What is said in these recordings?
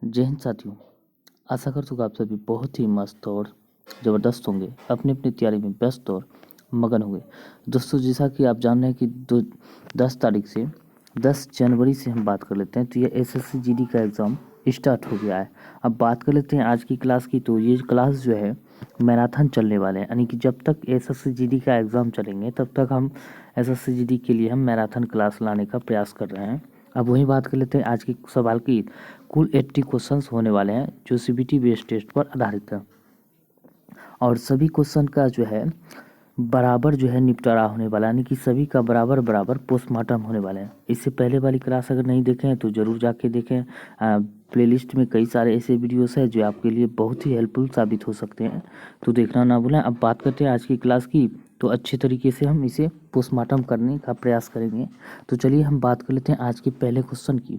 जय हिंद साथियों। आशा करता हूँ आप सभी बहुत ही मस्त और ज़बरदस्त होंगे, अपनी अपनी तैयारी में व्यस्त और मगन होंगे। दोस्तों, जैसा कि आप जान रहे हैं कि 10 तारीख से 10 जनवरी से हम बात कर लेते हैं, तो ये एसएससी जीडी का एग्ज़ाम स्टार्ट हो गया है। अब बात कर लेते हैं आज की क्लास की। तो ये क्लास जो है मैराथन चलने वाले हैं, यानी कि जब तक एसएससी जीडी का एग्ज़ाम चलेंगे तब तक हम एसएससी जीडी के लिए हम मैराथन क्लास लाने का प्रयास कर रहे हैं। अब वही बात कर लेते हैं आज के सवाल की। कुल 80 क्वेश्चंस होने वाले हैं जो सीबीटी बेस्ड टेस्ट पर आधारित है, और सभी क्वेश्चन का जो है बराबर जो है निपटारा होने वाला है, यानी कि सभी का बराबर बराबर पोस्टमार्टम होने वाले हैं। इससे पहले वाली क्लास अगर नहीं देखे हैं तो ज़रूर जाके देखें। प्लेलिस्ट में कई सारे ऐसे वीडियोस हैं जो आपके लिए बहुत ही हेल्पफुल साबित हो सकते हैं, तो देखना ना भूलें। अब बात करते हैं आज की क्लास की, तो अच्छे तरीके से हम इसे पोस्टमार्टम करने का प्रयास करेंगे। तो चलिए हम बात कर लेते हैं आज के पहले क्वेश्चन की।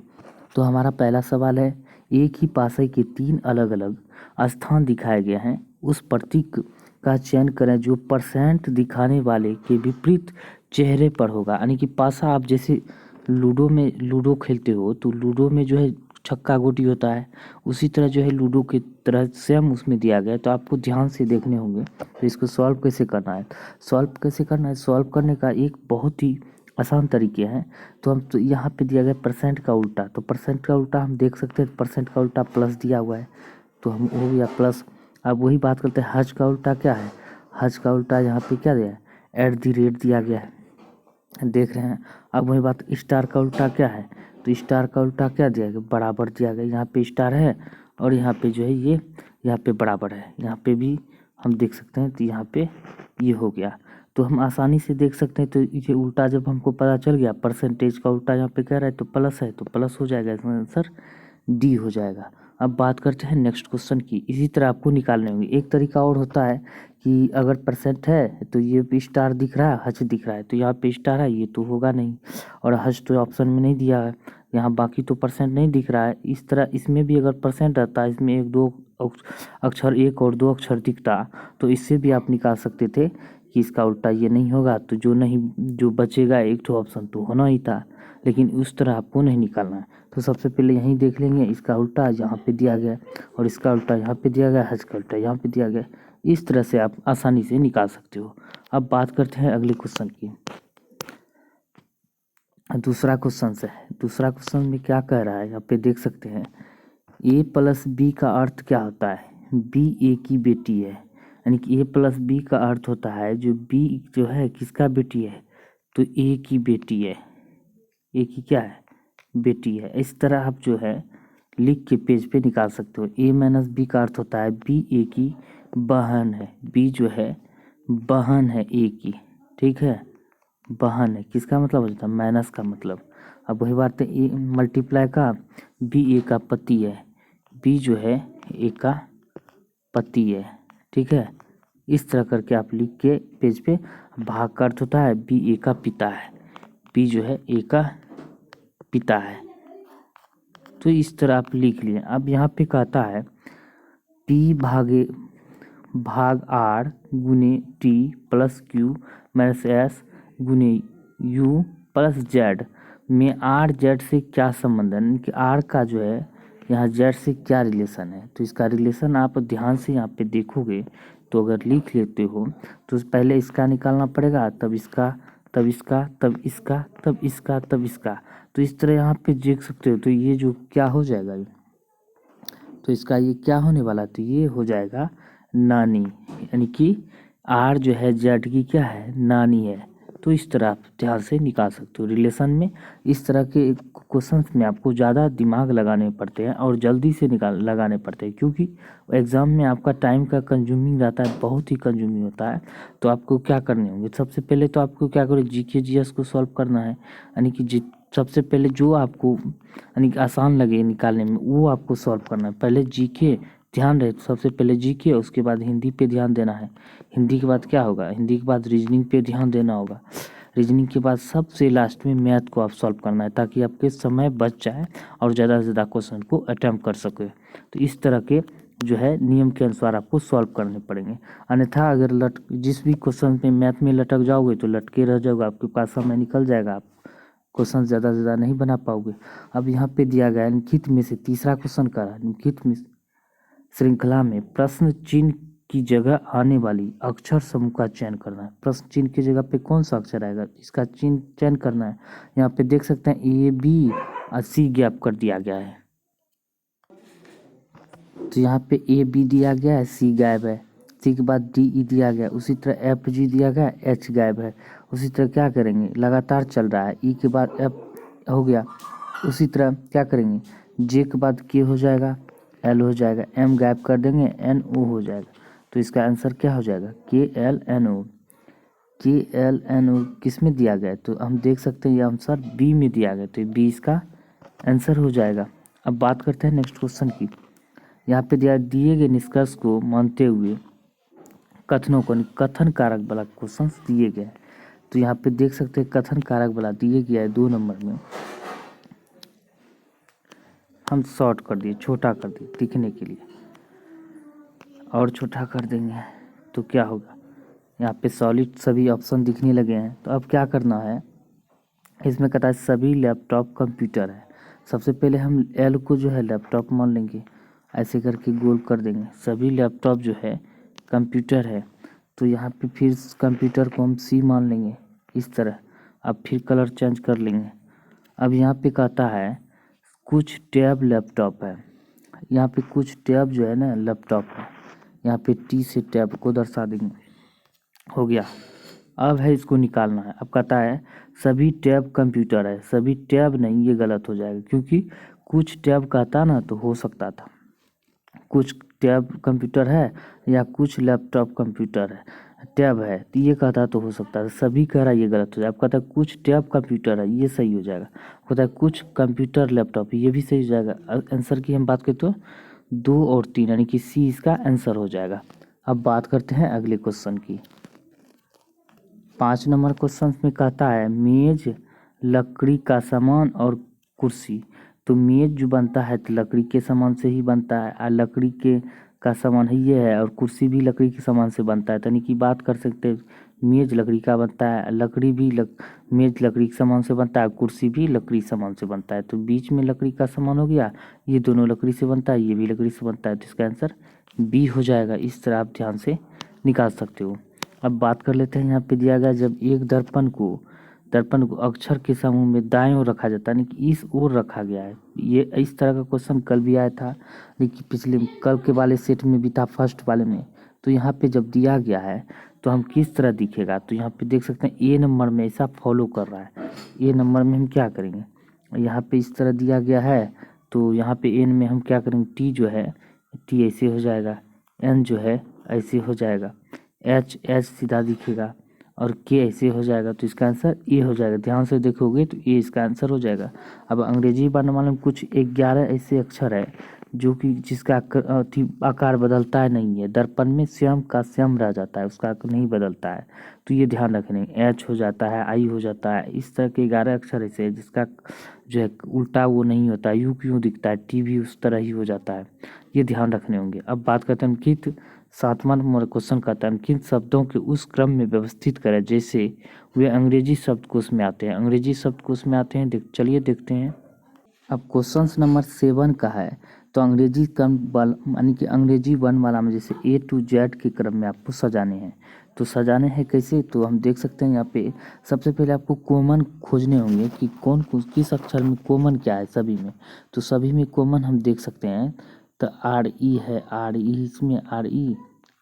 तो हमारा पहला सवाल है, एक ही पासे के 3 अलग अलग स्थान दिखाए गए हैं, उस प्रतीक का चयन करें जो परसेंट दिखाने वाले के विपरीत चेहरे पर होगा। यानी कि पासा, आप जैसे लूडो में लूडो खेलते हो तो लूडो में जो है छक्का गोटी होता है, उसी तरह जो है लूडो की तरह सेम उसमें दिया गया है। तो आपको ध्यान से देखने होंगे। तो इसको सॉल्व कैसे करना है, सॉल्व करने का एक बहुत ही आसान तरीके हैं। तो हम तो यहाँ पे दिया गया परसेंट का उल्टा, तो परसेंट का उल्टा हम देख सकते हैं, परसेंट का उल्टा प्लस दिया हुआ है, तो हम हो गया प्लस। अब वही बात करते हैं, हज का उल्टा क्या है, हज का उल्टा यहाँ पे क्या दिया है, @ दिया गया है, देख रहे हैं। अब वही बात, स्टार का उल्टा क्या है, तो स्टार का उल्टा क्या दिया गया, बराबर दिया गया। यहाँ पे स्टार है और यहाँ पे जो है ये यहाँ पे बराबर है, यहाँ पे भी हम देख सकते हैं, तो यहाँ पे ये हो गया। तो हम आसानी से देख सकते हैं। तो ये उल्टा जब हमको पता चल गया, परसेंटेज का उल्टा यहाँ पे कह रहा है तो प्लस है, तो प्लस हो जाएगा, इसमें आंसर डी हो जाएगा। अब बात करते हैं नेक्स्ट क्वेश्चन की। इसी तरह आपको निकालने होंगे। एक तरीका और होता है कि अगर परसेंट है तो ये भी स्टार दिख रहा है, हज दिख रहा है, तो यहाँ पे स्टार है, ये तो होगा नहीं, और हज तो ऑप्शन में नहीं दिया है, यहाँ बाकी तो परसेंट नहीं दिख रहा है। इस तरह इसमें भी अगर परसेंट रहता है, इसमें एक दो अक्षर, एक और दो अक्षर दिखता, तो इससे भी आप निकाल सकते थे कि इसका उल्टा ये नहीं होगा, तो जो बचेगा एक तो ऑप्शन तो होना ही था, लेकिन उस तरह आपको नहीं निकालना है। तो सबसे पहले यहीं देख लेंगे, इसका उल्टा यहाँ पे दिया गया और इसका उल्टा यहाँ पे दिया गया, हज का उल्टा यहाँ पे दिया गया। इस तरह से आप आसानी से निकाल सकते हो। अब बात करते हैं अगले क्वेश्चन की। दूसरा क्वेश्चन में क्या कह रहा है, यहाँ पे देख सकते हैं, a+b का अर्थ क्या होता है, b a की बेटी है। यानी कि a+b का अर्थ होता है जो b जो है किसका बेटी है, तो a की बेटी है, a की क्या है, बेटी है। इस तरह आप जो है लिख के पेज पे निकाल सकते हो। a-b का अर्थ होता है b a की बहन है, b जो है बहन है a की, ठीक है, बहन है। किसका मतलब होता है, माइनस का मतलब। अब वही बात है, ए मल्टीप्लाई का, बी ए का पति है, बी जो है ए का पति है, ठीक है। इस तरह करके आप लिख के पेज पे, भाग का अर्थ होता है बी ए का पिता है, बी जो है ए का पिता है। तो इस तरह आप लिख लिए। अब यहाँ पे कहता है पी भाग आर गुने T plus Q minus S गुने यू प्लस जेड में आर जेड से क्या संबंध है, यानी कि आर का जो है यहाँ जेड से क्या रिलेशन है। तो इसका रिलेशन आप ध्यान से यहाँ पे देखोगे, तो अगर लिख लेते हो तो पहले इसका निकालना पड़ेगा, तब इसका, तब इसका, तब इसका, तब इसका, तब इसका। तो इस तरह यहाँ पे देख सकते हो। तो ये जो क्या हो जाएगा, तो इसका ये क्या होने वाला, तो ये हो जाएगा नानी, यानी कि आर जो है जेड की क्या है, नानी है। तो इस तरह आप ध्यान से निकाल सकते हो रिलेशन में। इस तरह के क्वेश्चंस में आपको ज़्यादा दिमाग लगाने पड़ते हैं और जल्दी से लगाने पड़ते हैं, क्योंकि एग्ज़ाम में आपका टाइम का कंज्यूमिंग रहता है, बहुत ही कंज्यूमिंग होता है। तो आपको क्या करने होंगे, सबसे पहले तो आपको क्या करो, जीके जीएस को सॉल्व करना है, यानी कि सबसे पहले जो आपको यानी कि आसान लगे निकालने में वो आपको सॉल्व करना है। पहले जीके ध्यान रहे, सबसे पहले जीके, उसके बाद हिंदी पे ध्यान देना है। हिंदी के बाद क्या होगा, हिंदी के बाद रीजनिंग पे ध्यान देना होगा। रीजनिंग के बाद सबसे लास्ट में मैथ को आप सॉल्व करना है, ताकि आपके समय बच जाए और ज़्यादा से ज़्यादा क्वेश्चन को अटैम्प्ट कर सके। तो इस तरह के जो है नियम के अनुसार आपको सॉल्व करने पड़ेंगे। अन्यथा अगर जिस भी क्वेश्चन पे मैथ में लटक जाओगे तो लटके रह जाओगे, आपके पास समय निकल जाएगा, आप क्वेश्चन ज़्यादा से ज़्यादा नहीं बना पाओगे। अब यहाँ पे दिया गया है निम्नलिखित में से तीसरा क्वेश्चन का निम्नलिखित में श्रृंखला में प्रश्न चिन्ह की जगह आने वाली अक्षर समूह का चयन करना है। प्रश्न चिन्ह की जगह पे कौन सा अक्षर आएगा, इसका चिन्ह चयन करना है। यहाँ पे देख सकते हैं ए बी और सी गैप कर दिया गया है, तो यहाँ पे ए बी दिया गया है, सी गायब है। सी के बाद डी ई दिया गया, उसी तरह एफ जी दिया गया, एच गायब है। उसी तरह क्या करेंगे, लगातार चल रहा है, ई के बाद एफ हो गया। उसी तरह क्या करेंगे, जे के बाद के हो जाएगा, एल हो जाएगा, एम गायब कर देंगे, एन ओ हो जाएगा। तो इसका आंसर क्या हो जाएगा, के एल एन ओ। के एल एन ओ किस में दिया गया है, तो हम देख सकते हैं ये आंसर बी में दिया गया, तो बी इसका आंसर हो जाएगा। अब बात करते हैं नेक्स्ट क्वेश्चन की। यहाँ पे दिए गए निष्कर्ष को मानते हुए कथनों को, कथन कारक वाला क्वेश्चन दिए गए हैं। तो यहाँ पे देख सकते हैं कथन कारक वाला दिए गया है 2 नंबर में। हम शॉर्ट कर दिए, छोटा कर दिए दिखने के लिए, और छोटा कर देंगे तो क्या होगा, यहाँ पे सॉलिड सभी ऑप्शन दिखने लगे हैं। तो अब क्या करना है, इसमें कहता है सभी लैपटॉप कंप्यूटर है। सबसे पहले हम एल को जो है लैपटॉप मान लेंगे, ऐसे करके गोल कर देंगे। सभी लैपटॉप जो है कंप्यूटर है, तो यहाँ पे फिर कंप्यूटर को हम सी मान लेंगे इस तरह। अब फिर कलर चेंज कर लेंगे। अब यहाँ पे कहता है कुछ टैब लैपटॉप है, यहाँ पे कुछ टैब जो है ना लैपटॉप है, यहाँ पे टी से टैब को दर्शा देंगे, हो गया। अब है इसको निकालना है। अब कहता है सभी टैब कंप्यूटर है, सभी टैब नहीं, ये गलत हो जाएगा, क्योंकि कुछ टैब कहता ना तो हो सकता था कुछ टैब कंप्यूटर है या कुछ लैपटॉप कंप्यूटर है, टैब है, तो ये कहता तो हो सकता था। सभी कह रहा है, ये गलत हो जाएगा। अब कहता है कुछ टैब कंप्यूटर है, ये सही हो जाएगा। कहता है कुछ कंप्यूटर लैपटॉप, ये भी सही हो जाएगा। आंसर की हम बात करें तो 2 और 3 यानी कि सी इसका आंसर हो जाएगा। अब बात करते हैं अगले क्वेश्चन की। 5 नंबर क्वेश्चन में कहता है मेज लकड़ी का सामान और कुर्सी। तो मेज जो बनता है तो लकड़ी के सामान से ही बनता है, और लकड़ी के का सामान ही ये है, और कुर्सी भी लकड़ी के सामान से बनता है। यानी कि बात कर सकते हैं मेज लकड़ी का बनता है, लकड़ी भी मेज लकड़ी के सामान से बनता है, कुर्सी भी लकड़ी के सामान से बनता है। तो बीच में लकड़ी का सामान हो गया, ये दोनों लकड़ी से बनता है, ये भी लकड़ी से बनता है, तो इसका आंसर बी हो जाएगा। इस तरह आप ध्यान से निकाल सकते हो। अब बात कर लेते हैं, यहाँ पे दिया गया जब एक दर्पण को अक्षर के समूह में दाएं ओर रखा जाता है, यानी कि इस ओर रखा गया है। ये इस तरह का क्वेश्चन कल भी आया था, लेकिन पिछले कल के वाले सेट में भी था, फर्स्ट वाले में। तो यहाँ पे जब दिया गया है तो हम किस तरह दिखेगा, तो यहाँ पे देख सकते हैं ए नंबर में ऐसा फॉलो कर रहा है। ए नंबर में हम क्या करेंगे, यहाँ पे इस तरह दिया गया है, तो यहाँ पे एन में हम क्या करेंगे, टी जो है टी ऐसे हो जाएगा, एन जो है ऐसे हो जाएगा, एच एच सीधा दिखेगा, और के ऐसे हो जाएगा। तो इसका आंसर ए हो जाएगा। ध्यान से देखोगे तो ए इसका आंसर हो जाएगा। अब अंग्रेजी वर्णमाला में कुछ 11 ऐसे अक्षर है जो कि जिसका आकार बदलता है नहीं है। दर्पण में श्याम का श्याम रह जाता है, उसका आकार नहीं बदलता है, तो ये ध्यान रखने। एच हो जाता है, आई हो जाता है, इस तरह के 11 अक्षर ऐसे है जिसका जो है उल्टा वो नहीं होता, यूं क्यों दिखता है, टी भी उस तरह ही हो जाता है, ये ध्यान रखने होंगे। अब बात करते हैं अंकित 7वां नंबर क्वेश्चन कहता है किन शब्दों के उस क्रम में व्यवस्थित करें जैसे वे अंग्रेजी शब्दकोश में आते हैं। अंग्रेजी शब्दकोश में आते हैं, चलिए देखते हैं। अब क्वेश्चन नंबर 7 का है, तो अंग्रेजी क्रम यानी कि अंग्रेजी वर्णमाला में जैसे ए टू जेड के क्रम में आपको सजाने हैं। तो सजाने हैं कैसे, तो हम देख सकते हैं यहाँ पे सबसे पहले आपको कॉमन खोजने होंगे कि किस अक्षर में कॉमन क्या है सभी में। तो सभी में कॉमन हम देख सकते हैं, तो आर ई है, आर ई इसमें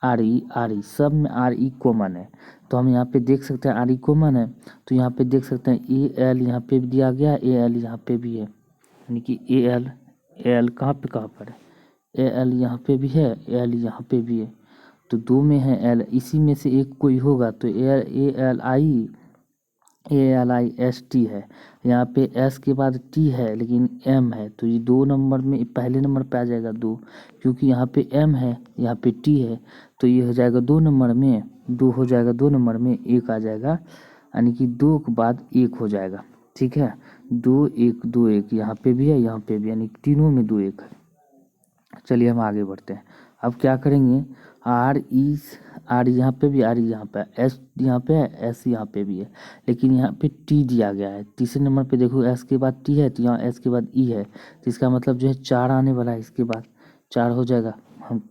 आर ई सब में आर ई कॉमन है। तो हम यहाँ पे देख सकते हैं आर ई कॉमन है, तो यहाँ पे देख सकते हैं ए एल यहाँ पे भी दिया गया, ए एल यहाँ पे भी है, यानी कि ए एल कहाँ पर है, ए एल यहाँ पे भी है, ए एल यहाँ पे भी है, तो 2 में है एल, इसी में से एक कोई होगा। तो A L I S T है, यहाँ पे एस के बाद टी है लेकिन एम है, तो ये 2 नंबर में पहले नंबर पे आ जाएगा 2, क्योंकि यहाँ पे एम है यहाँ पे टी है, तो ये हो जाएगा 2 नंबर में, 2 हो जाएगा 2 नंबर में, 1 आ जाएगा, यानी कि 2 के बाद 1 हो जाएगा। ठीक है, 2 1 यहाँ पे भी है, यहाँ पे भी, यानी तीनों में 2 1 है। चलिए हम आगे बढ़ते हैं। अब क्या करेंगे, आर यहाँ पे भी, आर यहाँ पे, एस यहाँ पे है, एस यहाँ पे भी है, लेकिन यहाँ पे टी दिया गया है। तीसरे नंबर पे देखो एस के बाद टी है, तो यहाँ एस के बाद ई है, तो इसका मतलब जो है 4 आने वाला है, इसके बाद 4 हो जाएगा। हम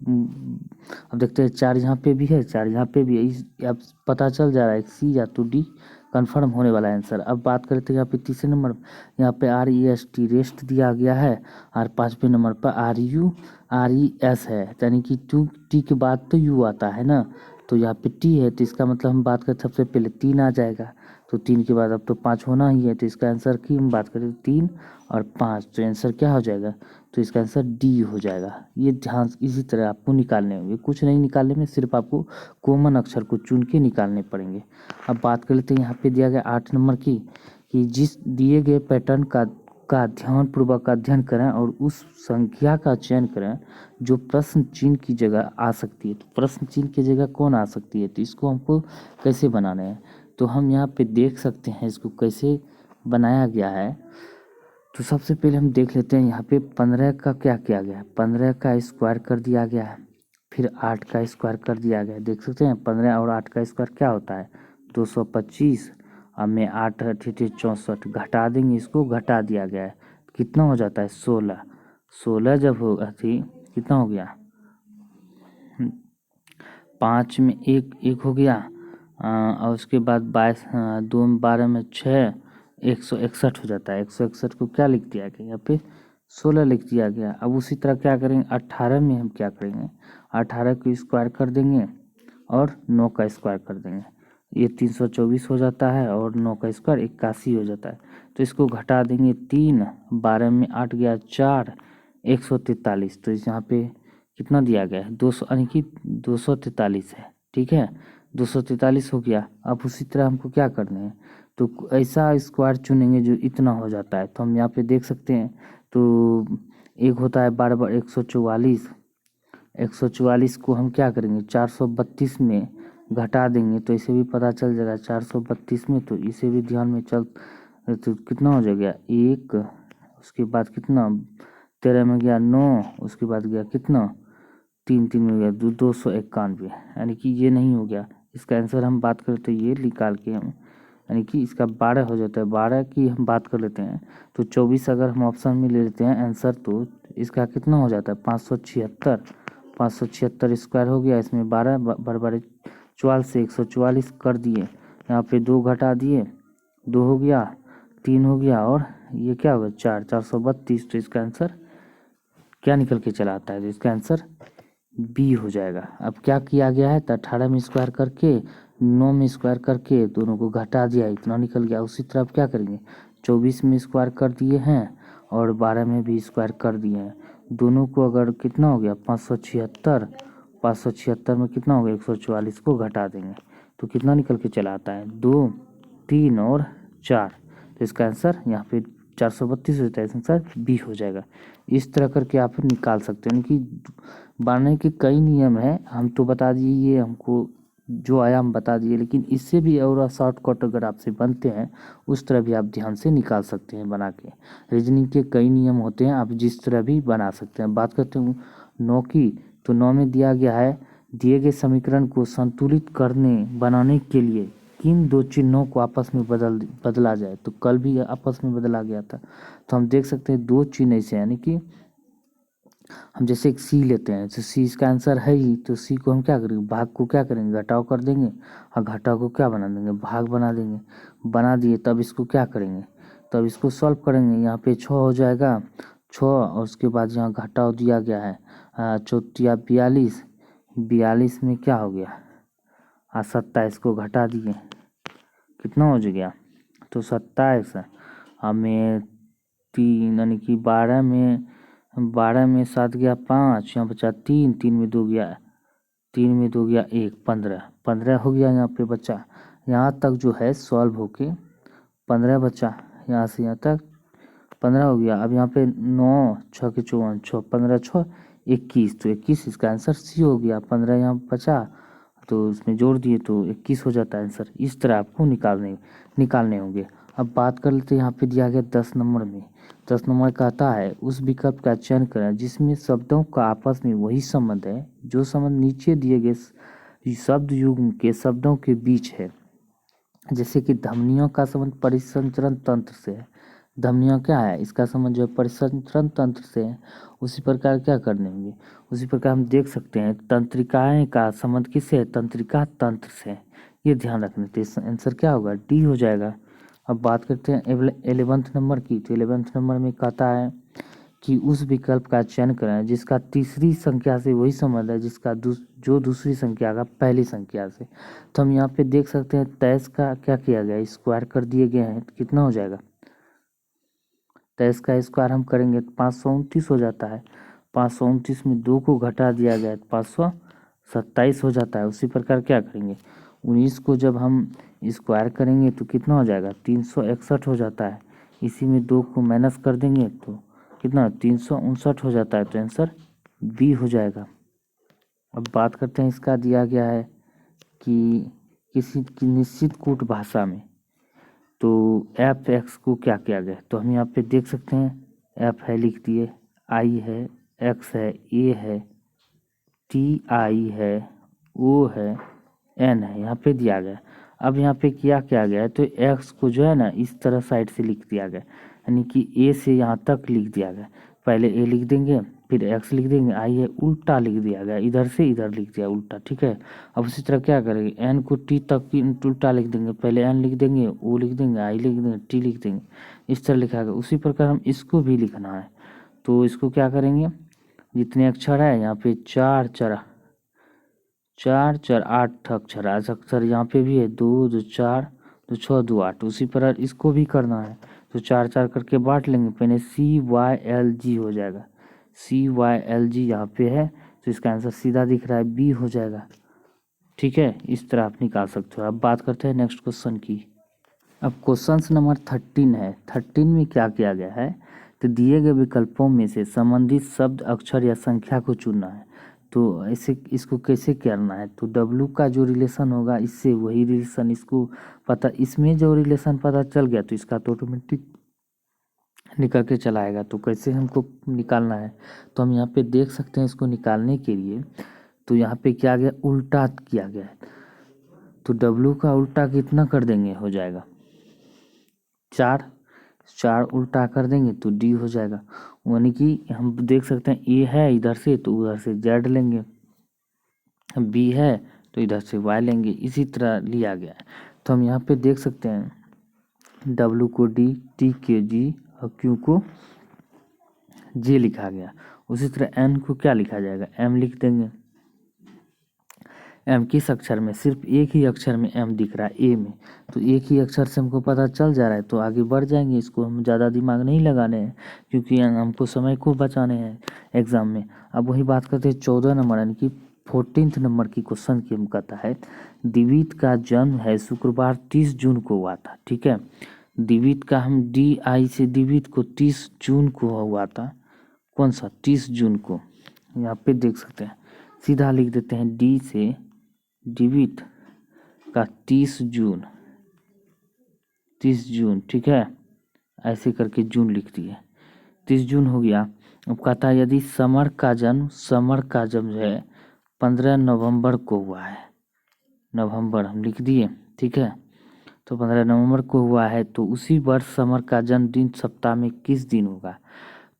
अब देखते हैं 4 यहाँ पे भी है, 4 यहाँ पे भी है, अब पता चल जा रहा है सी या तो डी कंफर्म होने वाला है आंसर। अब बात करते हैं यहाँ पे तीसरे नंबर, यहाँ पे R E S T rest दिया गया है, और 5वें नंबर पर आर ई एस है, यानी कि टू टी के बाद तो यू आता है ना, तो यहाँ पे टी है, तो इसका मतलब हम बात करें सबसे पहले 3 आ जाएगा, तो 3 के बाद अब तो 5 होना ही है, तो इसका आंसर की हम बात करें 3 और 5, तो आंसर क्या हो जाएगा, तो इसका आंसर डी हो जाएगा। ये ध्यान इसी तरह आपको निकालने होंगे, कुछ नहीं निकालने में, सिर्फ आपको कॉमन अक्षर को चुन के निकालने पड़ेंगे। अब बात कर लेते हैं यहाँ पे दिया गया 8 नंबर की, कि जिस दिए गए पैटर्न का ध्यानपूर्वक अध्ययन करें और उस संख्या का चयन करें जो प्रश्न चिन्ह की जगह आ सकती है। तो प्रश्न चिन्ह की जगह कौन आ सकती है, तो इसको हमको कैसे बनाना है, तो हम यहाँ पे देख सकते हैं इसको कैसे बनाया गया है। तो सबसे पहले हम देख लेते हैं यहाँ पे 15 का क्या किया गया है, 15 का स्क्वायर कर दिया गया है, फिर 8 का स्क्वायर कर दिया गया है। देख सकते हैं 15 और 8 का स्क्वायर क्या होता है, 225, अब में 8 अठे 64, घटा देंगे, इसको घटा दिया गया है, कितना हो जाता है 16, 16 जब होगा थी कितना हो गया, 5 में एक हो गया, और उसके बाद 22, 2 में 12 में 6, 161 हो जाता है। 161 को क्या लिख दिया गया, यहाँ पे 16 लिख दिया गया। अब उसी तरह क्या करेंगे 18 में, हम क्या करेंगे 18 को स्क्वायर कर देंगे और 9 का स्क्वायर कर देंगे, ये 324 हो जाता है, और 9 का स्क्वायर 81 हो जाता है। तो इसको घटा देंगे 3, 12 में 8 गया 4, 143, तो इस यहाँ पे कितना दिया गया है 200, यानी कि 243 है, ठीक है 243 हो गया। अब उसी तरह हमको क्या करना है, तो ऐसा स्क्वायर चुनेंगे जो इतना हो जाता है। तो हम यहाँ पे देख सकते हैं, तो एक होता है 12 144, 144 को हम क्या करेंगे 432 में घटा देंगे, तो इसे भी पता चल जाएगा 432 में, तो इसे भी ध्यान में चल, तो कितना हो जाएगा 1, उसके बाद कितना 13 में गया 9, उसके बाद गया कितना 3, 3 में गया 291, यानी कि ये नहीं हो गया। इसका आंसर हम बात करें तो ये निकाल के हम, यानी कि इसका 12 हो जाता है। 12 की हम बात कर लेते हैं, तो 24 अगर हम ऑप्शन में ले लेते हैं आंसर, तो इसका कितना हो जाता है 576, 576 स्क्वायर हो गया। इसमें 12 बराबर 44 से 144 कर दिए, यहाँ पे 2 घटा दिए, 2 हो गया, 3 हो गया, और ये क्या होगा 4, 432, तो इसका आंसर क्या निकल के चला आता है, तो इसका आंसर बी हो जाएगा। अब क्या किया गया है, तो 18 में स्क्वायर करके 9 में स्क्वायर करके दोनों को घटा दिया, इतना निकल गया। उसी तरह आप क्या करेंगे 24 में स्क्वायर कर दिए हैं और 12 में भी स्क्वायर कर दिए हैं, दोनों को अगर कितना हो गया 576, 576 में कितना हो गया 144 को घटा देंगे, तो कितना निकल के चला आता है 2, 3 और 4, तो इसका आंसर यहाँ पे 432 होता है, आंसर बी हो जाएगा। इस तरह करके आप निकाल सकते हैं कि बनाने के कई नियम हैं, हम तो बता दिए, ये हमको जो आया हम बता दिए, लेकिन इससे भी और शॉर्टकट अगर आपसे बनते हैं उस तरह भी आप ध्यान से निकाल सकते हैं बना के। रीजनिंग के कई नियम होते हैं, आप जिस तरह भी बना सकते हैं। बात करते हैं 9 की, तो 9 में दिया गया है दिए गए समीकरण को संतुलित करने बनाने के लिए किन दो चिन्हों को आपस में बदला जाए, तो कल भी आपस में बदला गया था। तो हम देख सकते हैं 2 चिन्ह ऐसे, यानी कि हम जैसे एक सी लेते हैं, तो सी इसका आंसर है ही, तो सी को हम क्या करेंगे भाग को क्या करेंगे घटाव कर देंगे, और घटाव को क्या बना देंगे भाग बना देंगे। बना दिए तब इसको क्या करेंगे, तब इसको सॉल्व करेंगे। यहाँ पे 6 हो जाएगा 6, और उसके बाद यहाँ घटाव दिया गया है 4 42, 42 में क्या हो गया 27 को घटा दिए, कितना हो गया तो 27, हमें 3, यानी कि 12 में 7 गया 5, यहाँ बचा 3, 3 में 2 गया 1, 15, 15 हो गया यहाँ पे बचा। यहाँ तक जो है सॉल्व होके 15 बचा, यहाँ से यहाँ तक 15 हो गया। अब यहाँ पे 9, 6 के 54, 6 15 6 21, तो 21 इसका आंसर सी हो गया। 15 यहाँ बचा तो उसमें जोड़ दिए तो 21 हो जाता है आंसर। इस तरह आपको निकालने होंगे। अब बात कर लेते हैं, यहाँ पे दिया गया 10 नंबर में। 10 नंबर कहता है उस विकल्प का चयन करें जिसमें शब्दों का आपस में वही संबंध है जो संबंध नीचे दिए गए शब्द युग्म के शब्दों के बीच है। जैसे कि धमनियों का संबंध परिसंचरण तंत्र से है। धमनियों क्या है, इसका संबंध जो है परिसंचरण तंत्र से है। उसी प्रकार क्या करने होंगे, उसी प्रकार हम देख सकते हैं तंत्रिकाएं का संबंध किससे है, तंत्रिका तंत्र से। ये ध्यान रखने, तो आंसर क्या होगा, डी हो जाएगा। अब बात करते हैं 11th नंबर की। तो 11th नंबर में कहता है कि उस विकल्प का चयन करें जिसका तीसरी संख्या से वही संबंध है जिसका जो दूसरी संख्या का पहली संख्या से। तो हम यहाँ पे देख सकते हैं 23 का क्या किया गया, स्क्वायर कर दिए गए हैं, तो कितना हो जाएगा, 23 का स्क्वायर हम करेंगे तो 529 हो जाता है। 529 में 2 को घटा दिया गया तो 527 हो जाता है। उसी प्रकार क्या करेंगे, 19 को जब हम स्क्वायर करेंगे तो कितना हो जाएगा, 361 हो जाता है। इसी में 2 को माइनस कर देंगे तो कितना, 359 हो जाता है। तो आंसर बी हो जाएगा। अब बात करते हैं, इसका दिया गया है कि किसी की निश्चित कूट भाषा में तो एफ एक्स को क्या किया गया, तो हम यहाँ पे देख सकते हैं एफ है लिख दिए, आई है, एक्स है, ए है, टी आई है, ओ है, एन है, यहाँ पे दिया गया। अब यहाँ पे क्या किया गया है, तो एक्स को जो है ना इस तरह साइड से लिख दिया गया, यानी कि ए से यहाँ तक लिख दिया गया। पहले ए लिख देंगे फिर एक्स लिख देंगे, आई है उल्टा लिख दिया गया, इधर से इधर लिख दिया उल्टा, ठीक है। अब उसी तरह क्या करेंगे, एन को टी तक की उल्टा लिख देंगे, पहले एन लिख देंगे, ओ लिख देंगे, आई लिख देंगे, टी लिख देंगे, इस तरह लिखा गया। उसी प्रकार हम इसको भी लिखना है, तो इसको क्या करेंगे, जितने अक्षर है यहाँ पे चार चार 8 अक्षर, आज अक्षर यहाँ पे भी है, 2 2 4 2 6 2 8। उसी प्रकार इसको भी करना है, तो 4 4 करके बांट लेंगे, पहले CYLG हो जाएगा, CYLG यहाँ पे है, तो इसका आंसर सीधा दिख रहा है बी हो जाएगा, ठीक है। इस तरह आप निकाल सकते हो। अब बात करते हैं नेक्स्ट क्वेश्चन की। अब क्वेश्चन नंबर 13 है। 13 में क्या किया गया है, तो दिए गए विकल्पों में से संबंधित शब्द अक्षर या संख्या को चुनना है। तो ऐसे इसको कैसे करना है, तो W का जो रिलेशन होगा इससे वही रिलेशन इसको पता, इसमें जो रिलेशन पता चल गया तो इसका तो ऑटोमेटिक निकल के चला आएगा। तो कैसे हमको निकालना है, तो हम यहाँ पे देख सकते हैं इसको निकालने के लिए। तो यहाँ पे क्या गया, उल्टा किया गया है, तो W का उल्टा कितना कर देंगे, हो जाएगा 4, 4 उल्टा कर देंगे तो डी हो जाएगा। यानी कि हम देख सकते हैं ए है इधर से तो उधर से जेड लेंगे, बी है तो इधर से वाई लेंगे, इसी तरह लिया गया है। तो हम यहाँ पे देख सकते हैं डब्लू को डी, टी के जी और क्यू को जे लिखा गया। उसी तरह एन को क्या लिखा जाएगा, एम लिख देंगे। एम किस अक्षर में, सिर्फ एक ही अक्षर में एम दिख रहा है ए में, तो एक ही अक्षर से हमको पता चल जा रहा है, तो आगे बढ़ जाएंगे। इसको हम ज़्यादा दिमाग नहीं लगाने हैं क्योंकि हमको समय को बचाने हैं एग्ज़ाम में। अब वही बात करते हैं 14 नंबर यानी कि 14th नंबर की क्वेश्चन की हम कहता है दिवीत का जन्म है शुक्रवार 30 जून को हुआ था, ठीक है। दिवीत का हम DI से दिवीत को 30 जून को हुआ था, कौन सा 30 जून को, यहाँ पे देख सकते हैं सीधा लिख देते हैं डी से दिवीत का 30 जून, 30 जून, ठीक है। ऐसे करके जून लिख दिए, 30 जून हो गया। अब कहता है यदि समर का जन्म जो है 15 नवंबर को हुआ है, नवंबर हम लिख दिए, ठीक है। तो 15 नवंबर को हुआ है तो उसी वर्ष समर का जन्मदिन सप्ताह में किस दिन होगा।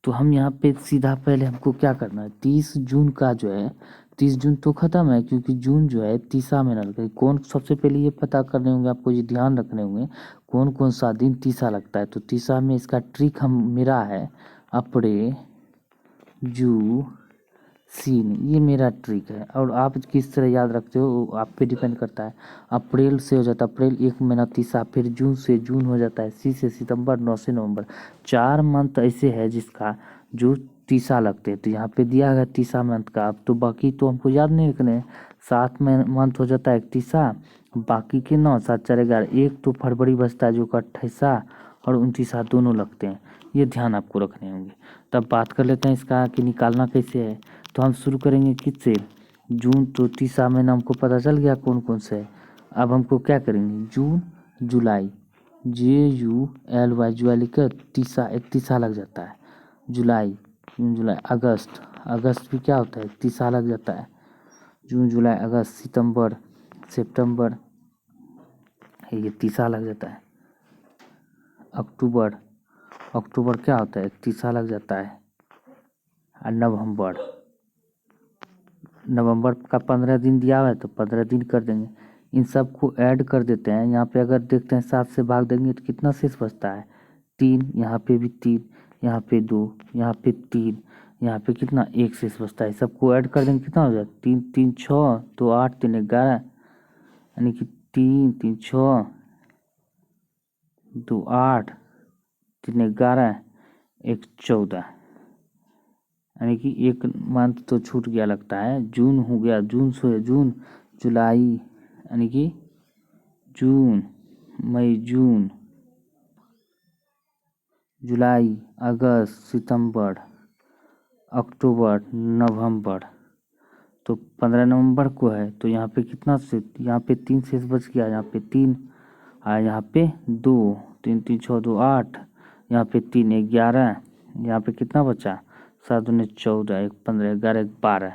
तो हम यहाँ पे सीधा पहले हमको क्या करना है, 30 जून का जो है, 30 जून तो ख़त्म है क्योंकि जून जो है तीसरा महीना लगता है। कौन सबसे पहले ये पता करने होंगे आपको, ये ध्यान रखने होंगे कौन कौन सा दिन तीसरा लगता है। तो तीसरा में इसका ट्रिक हम मेरा है अप्रैल जू सीन, ये मेरा ट्रिक है। और आप किस तरह याद रखते हो वो आप पे डिपेंड करता है। अप्रैल से हो जाता है अप्रैल, एक महीना तीसरा, फिर जून से जून हो जाता है, सी से सितंबर, 9 से नवंबर। 4 मंथ ऐसे है जिसका जो तीसरा लगते हैं। तो यहाँ पे दिया गया तीसरा मंथ का, अब तो बाकी तो हमको याद नहीं रखने हैं। 7 मंथ हो जाता है एक तीसरा, बाकी के 9, 7 4 11, एक तो फरवरी बचता है जो का 28 और 29 दोनों लगते हैं। ये ध्यान आपको रखने होंगे। तब बात कर लेते हैं इसका कि निकालना कैसे है। तो हम शुरू करेंगे किससे, जून, तो तीसरा महीना हमको पता चल गया कौन कौन से है। अब हमको क्या करेंगे, जून जुलाई, JULY जुलाई लिखकर तीसा 31 लग जाता है। जुलाई, जून जुलाई अगस्त, अगस्त भी क्या होता है 31 लग जाता है। जून जुलाई अगस्त सितंबर सितंबर ये 30 लग जाता है। अक्टूबर, अक्टूबर क्या होता है 31 लग जाता है। और नवंबर, नवंबर का 15 दिन दिया हुआ है तो 15 दिन कर देंगे। इन सब को ऐड कर देते हैं। यहाँ पे अगर देखते हैं 7 से भाग देंगे तो कितना शेष बचता है 3, यहाँ पे भी 3, यहाँ पे 2, यहाँ पे 3, यहाँ पे कितना 1 शेष बचता है। सबको ऐड कर देंगे कितना हो जाए 3 3 6 2 8 3 11, यानी कि 3 3 6 2 8 3 11 1 14, यानी कि एक मंथ तो छूट गया लगता है। जून हो गया, जून से जून जुलाई, यानी कि जून मई जून जुलाई अगस्त सितंबर अक्टूबर नवंबर। तो 15 नवंबर को है तो यहाँ पे कितना से, यहाँ पे 3 शेष बच गया, यहाँ पे 3 और यहाँ पे 2, 3 3 6 2 8, यहाँ पे 3 11, यहाँ पे कितना बचा 7 दूनी 14 1 15 11 12,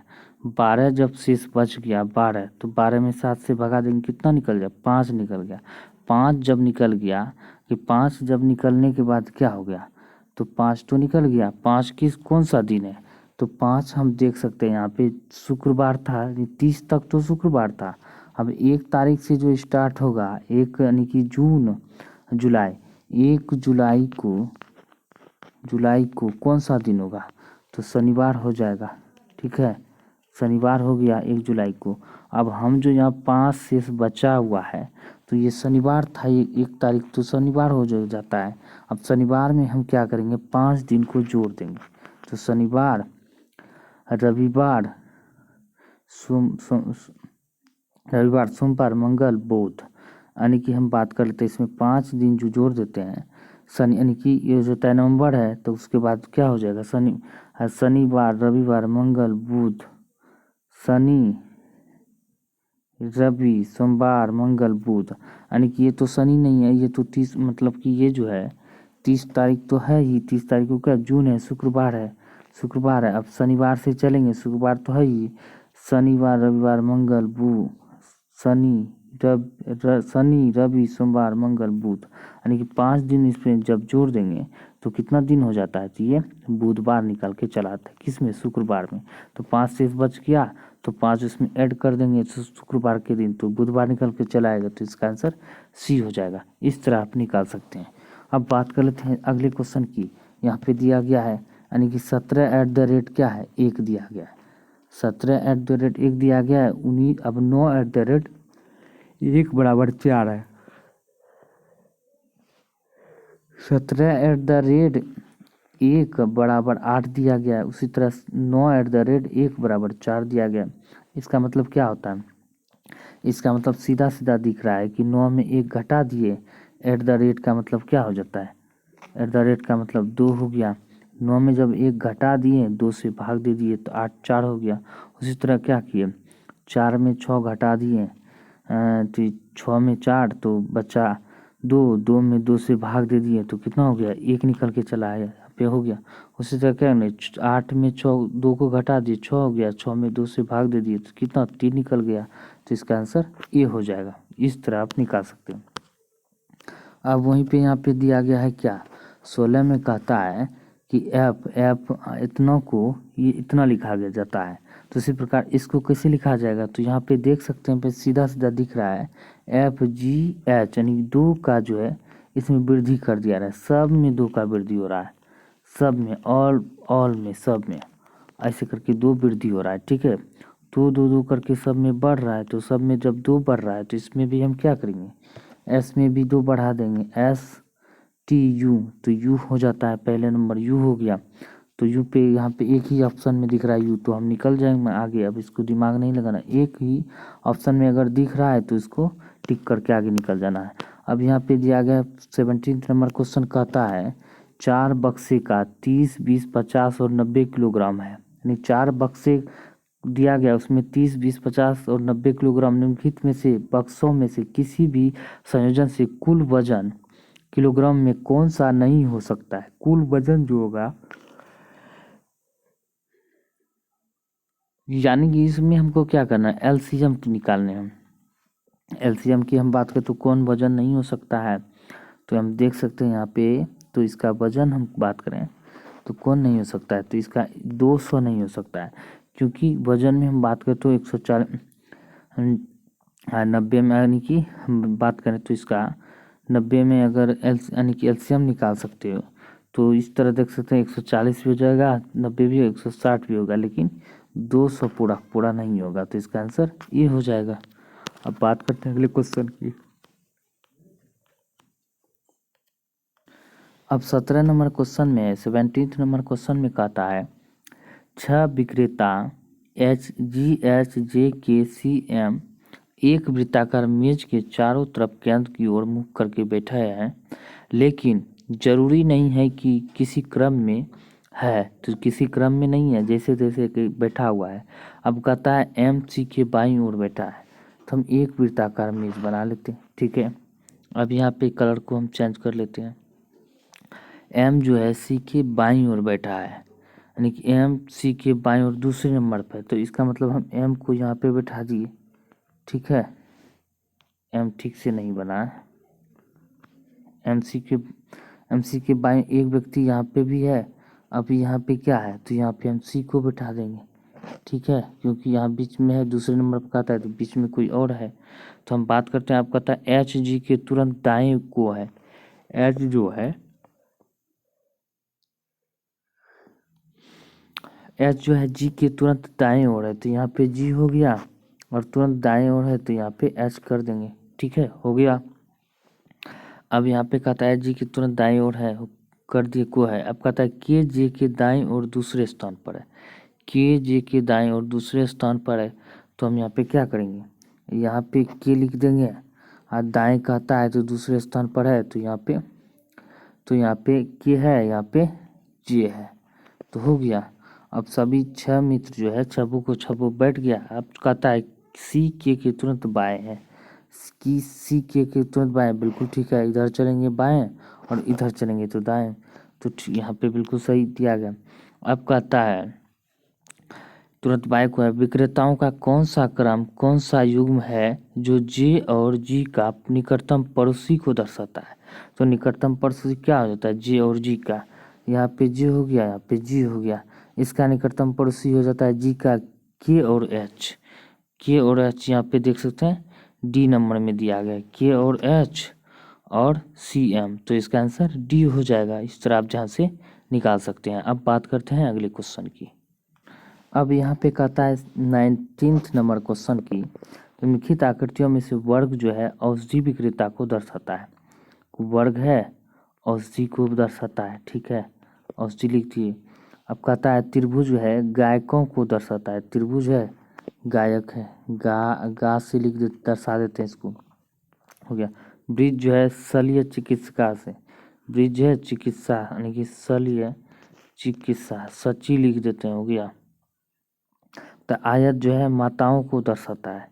12 जब शेष बच गया 12, तो 12 में 7 से भगा देंगे कितना निकल गया 5 निकल गया। 5 जब निकल गया कि 5 जब निकलने के बाद क्या हो गया, तो 5 तो निकल गया। 5 किस कौन सा दिन है, तो 5 हम देख सकते हैं यहाँ पे शुक्रवार था, 30 तक तो शुक्रवार था। अब 1 तारीख से जो स्टार्ट होगा, 1 यानी कि जून जुलाई, 1 जुलाई को कौन सा दिन होगा, तो शनिवार हो जाएगा। ठीक है, शनिवार हो गया 1 जुलाई को। अब हम जो यहाँ 5 शेष बचा हुआ है तो ये शनिवार था, ये 1 तारीख तो शनिवार हो जाता है। अब शनिवार में हम क्या करेंगे 5 दिन को जोड़ देंगे, तो शनिवार रविवार रविवार सोमवार मंगल बुध, यानी कि हम बात कर लेते हैं इसमें 5 दिन जो जोड़ देते हैं शनि, यानी कि ये जो तय नवंबर है तो उसके बाद क्या हो जाएगा शनिवार रविवार मंगल बुध, शनि रवि सोमवार मंगल बुध, यानी कि ये तो शनि नहीं है, ये तो 30, मतलब कि ये जो है 30 तारीख तो है ही, 30 तारीख को क्या जून है, शुक्रवार है, शुक्रवार है। अब शनिवार से चलेंगे, शुक्रवार तो है ही, शनिवार रविवार मंगल बुध, शनि रवि सोमवार मंगल बुध, यानी कि 5 दिन इसमें जब जोड़ देंगे तो कितना दिन हो जाता है, तो ये बुधवार निकल के चला आता है किसमें, शुक्रवार में। तो 5 शेष बच गया तो 5 इसमें ऐड कर देंगे शुक्रवार के दिन, तो बुधवार निकल के चला आएगा, तो इसका आंसर सी हो जाएगा। इस तरह आप निकाल सकते हैं। अब बात कर लेते हैं अगले क्वेश्चन की। यहाँ पे दिया गया है, यानी कि 17 क्या है 1 दिया गया है, 17 1 दिया गया है 19। अब 9 1 बराबर 4 है। 17 1 बराबर 8 दिया गया है, उसी तरह 9 1 बराबर 4 दिया गया है। इसका मतलब क्या होता है, इसका मतलब सीधा सीधा दिख रहा है कि 9 में 1 घटा दिए, का मतलब क्या हो जाता है, का मतलब 2 हो गया। 9 में जब 1 घटा दिए 2 से भाग दे दिए तो 8 4 हो गया। उसी तरह क्या किए 4 में 6 घटा दिए तो 6 में 4 तो बचा 2, 2 में 2 से भाग दे दिए तो कितना हो गया 1 निकल के चला आया पे हो गया। उसी तरह क्या नहीं 8 में 6 2 को घटा दिए 6 हो गया, 6 में 2 से भाग दे दिए तो कितना 3 निकल गया, तो इसका आंसर ए हो जाएगा। इस तरह आप निकाल सकते हैं। अब वहीं पे यहाँ पे दिया गया है क्या 16 में कहता है कि एफ इतना को ये इतना लिखा गया जाता है, तो इसी प्रकार इसको कैसे लिखा जाएगा, तो यहाँ पे देख सकते हैं पे सीधा सीधा दिख रहा है FGH, यानी 2 का जो है इसमें वृद्धि कर दिया रहा है, सब में 2 का वृद्धि हो रहा है, सब में ऑल में सब में ऐसे करके 2 वृद्धि हो रहा है। ठीक है, 2 2 2 करके सब में बढ़ रहा है, तो सब में जब 2 बढ़ रहा है तो इसमें भी हम क्या करेंगे एस में भी 2 बढ़ा देंगे, STU, तो यू हो जाता है, पहले नंबर यू हो गया, तो यू पे यहाँ पे एक ही ऑप्शन में दिख रहा है यू, तो हम निकल जाएंगे आगे। अब इसको दिमाग नहीं लगाना, एक ही ऑप्शन में अगर दिख रहा है तो इसको टिक करके आगे निकल जाना है। अब यहाँ पे दिया गया 17 नंबर क्वेश्चन कहता है 4 बक्से का 30 20 50 और 90 किलोग्राम है, यानी 4 बक्से दिया गया उसमें 30 20 50 और 90 किलोग्राम निम्नलिखित में से बक्सों में से किसी भी संयोजन से कुल वजन किलोग्राम में कौन सा नहीं हो सकता है? कुल वजन जो होगा, यानी कि इसमें हमको क्या करना है, एलसीएम निकालने हैं। एलसीएम की हम बात करें तो कौन वजन नहीं हो सकता है, तो हम देख सकते हैं यहाँ पे, तो इसका वजन हम बात करें तो कौन नहीं हो सकता है, तो इसका 200 नहीं हो सकता है, क्योंकि वजन में हम बात करें तो 140, 90 में, यानी कि हम बात करें तो इसका 90 में अगर यानी कि एलसीएम निकाल सकते हो, तो इस तरह देख सकते हैं 140 भी हो जाएगा, 90 भी, 160 भी होगा, लेकिन 200 पूरा पूरा नहीं होगा, तो इसका आंसर ये हो जाएगा। अब बात करते हैं अगले क्वेश्चन की। अब 17 नंबर क्वेश्चन में, 17 नंबर क्वेश्चन में कहता है 6 विक्रेता HGHJKCM एक वृत्ताकार मेज के चारों तरफ केंद्र की ओर मुख करके बैठे हैं, लेकिन जरूरी नहीं है कि किसी क्रम में है, तो किसी क्रम में नहीं है, जैसे जैसे कि बैठा हुआ है। अब कहता है MC के बाईं ओर बैठा है, तो हम एक वृत्ताकार मेज बना लेते हैं, ठीक है। अब यहाँ पे कलर को हम चेंज कर लेते हैं। M जो है C के बाईं ओर बैठा है, यानी कि M C के बाईं ओर दूसरे नंबर पर, तो इसका मतलब हम M को यहाँ पे बैठा दिए, ठीक है। M ठीक से नहीं बना है। MC के बाईं एक व्यक्ति यहाँ पे भी है, अभी यहाँ पे क्या है, तो यहाँ पे हम C को बैठा देंगे, ठीक है, क्योंकि यहाँ बीच में है, दूसरे नंबर पर कहता है तो बीच में कोई और है। तो हम बात करते हैं, आप कहता है HG के तुरंत दाएं को है, H जो है, H जो है G के तुरंत दाएं ओर है, तो यहाँ पे G हो गया, और तुरंत दाएं ओर है तो यहाँ पे H कर देंगे, ठीक है, हो गया। अब यहाँ पे कहता है G के तुरंत दाएं ओर है, कर दिए को है। अब कहता है KJ के दाएं ओर दूसरे स्थान पर है, KJ के दाएं ओर दूसरे स्थान पर है, तो हम यहाँ पे क्या करेंगे, यहाँ पे K लिख देंगे, और दाएं कहता है तो दूसरे स्थान पर है, तो यहाँ पे K है, यहाँ पे J है, तो हो गया। अब सभी 6 मित्र जो है, छब्बू को छब्बू बैठ गया। अब कहता है CK के तुरंत बाएं है, कि CK के तुरंत बाएं, बिल्कुल ठीक है, इधर चलेंगे बाएं और इधर चलेंगे तो दाएं, तो यहाँ पे बिल्कुल सही दिया गया। अब कहता है तुरंत बाएं को है, विक्रेताओं का कौन सा क्रम, कौन सा युग्म है जो J और G का निकटतम पड़ोसी को दर्शाता है, तो निकटतम पड़ोसी क्या हो जाता है, J और G का, यहाँ पे J हो गया, यहाँ पे G हो गया, इसका निकटतम पड़ोसी हो जाता है G का K और H, K और H यहाँ पे देख सकते हैं D नंबर में दिया गया है, K और H और CM, तो इसका आंसर D हो जाएगा। इस तरह आप जहाँ से निकाल सकते हैं। अब बात करते हैं अगले क्वेश्चन की। अब यहाँ पे कहता है 19 नंबर क्वेश्चन की, निम्नलिखित आकृतियों में से वर्ग जो है औषधि विक्रेता को दर्शाता है, वर्ग है औषधि को दर्शाता है, ठीक है, औषधि लिख दिए। अब कहता है त्रिभुज जो है गायकों को दर्शाता है, त्रिभुज है गायक है, गा से लिख दे, दर्शा देते हैं इसको, हो गया। ब्रिज जो है शल्य चिकित्सा से, ब्रिज है चिकित्सा, यानी कि शल्य चिकित्सा, सची लिख देते हैं, हो गया। तो आयत जो है माताओं को दर्शाता है,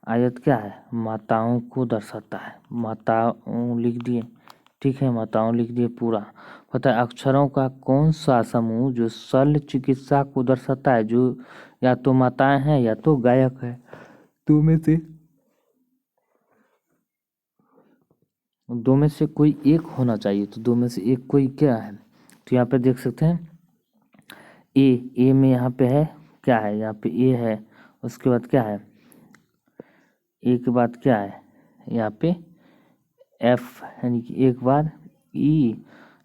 आयत क्या है, माताओं को दर्शाता है, माताओं लिख दिए, ठीक है, माताओं लिख दिए पूरा। पता है अक्षरों का कौन सा समूह जो शल्य चिकित्सा को दर्शाता है, जो या तो माताएं हैं या तो गायक है, दो में से कोई एक होना चाहिए, तो दो में से एक कोई क्या है, तो यहाँ पे देख सकते हैं ए में यहाँ पे है क्या है, यहाँ पे ए है, उसके बाद क्या है, ए के बाद क्या है, यहाँ पे एफ, यानी कि एक बार ई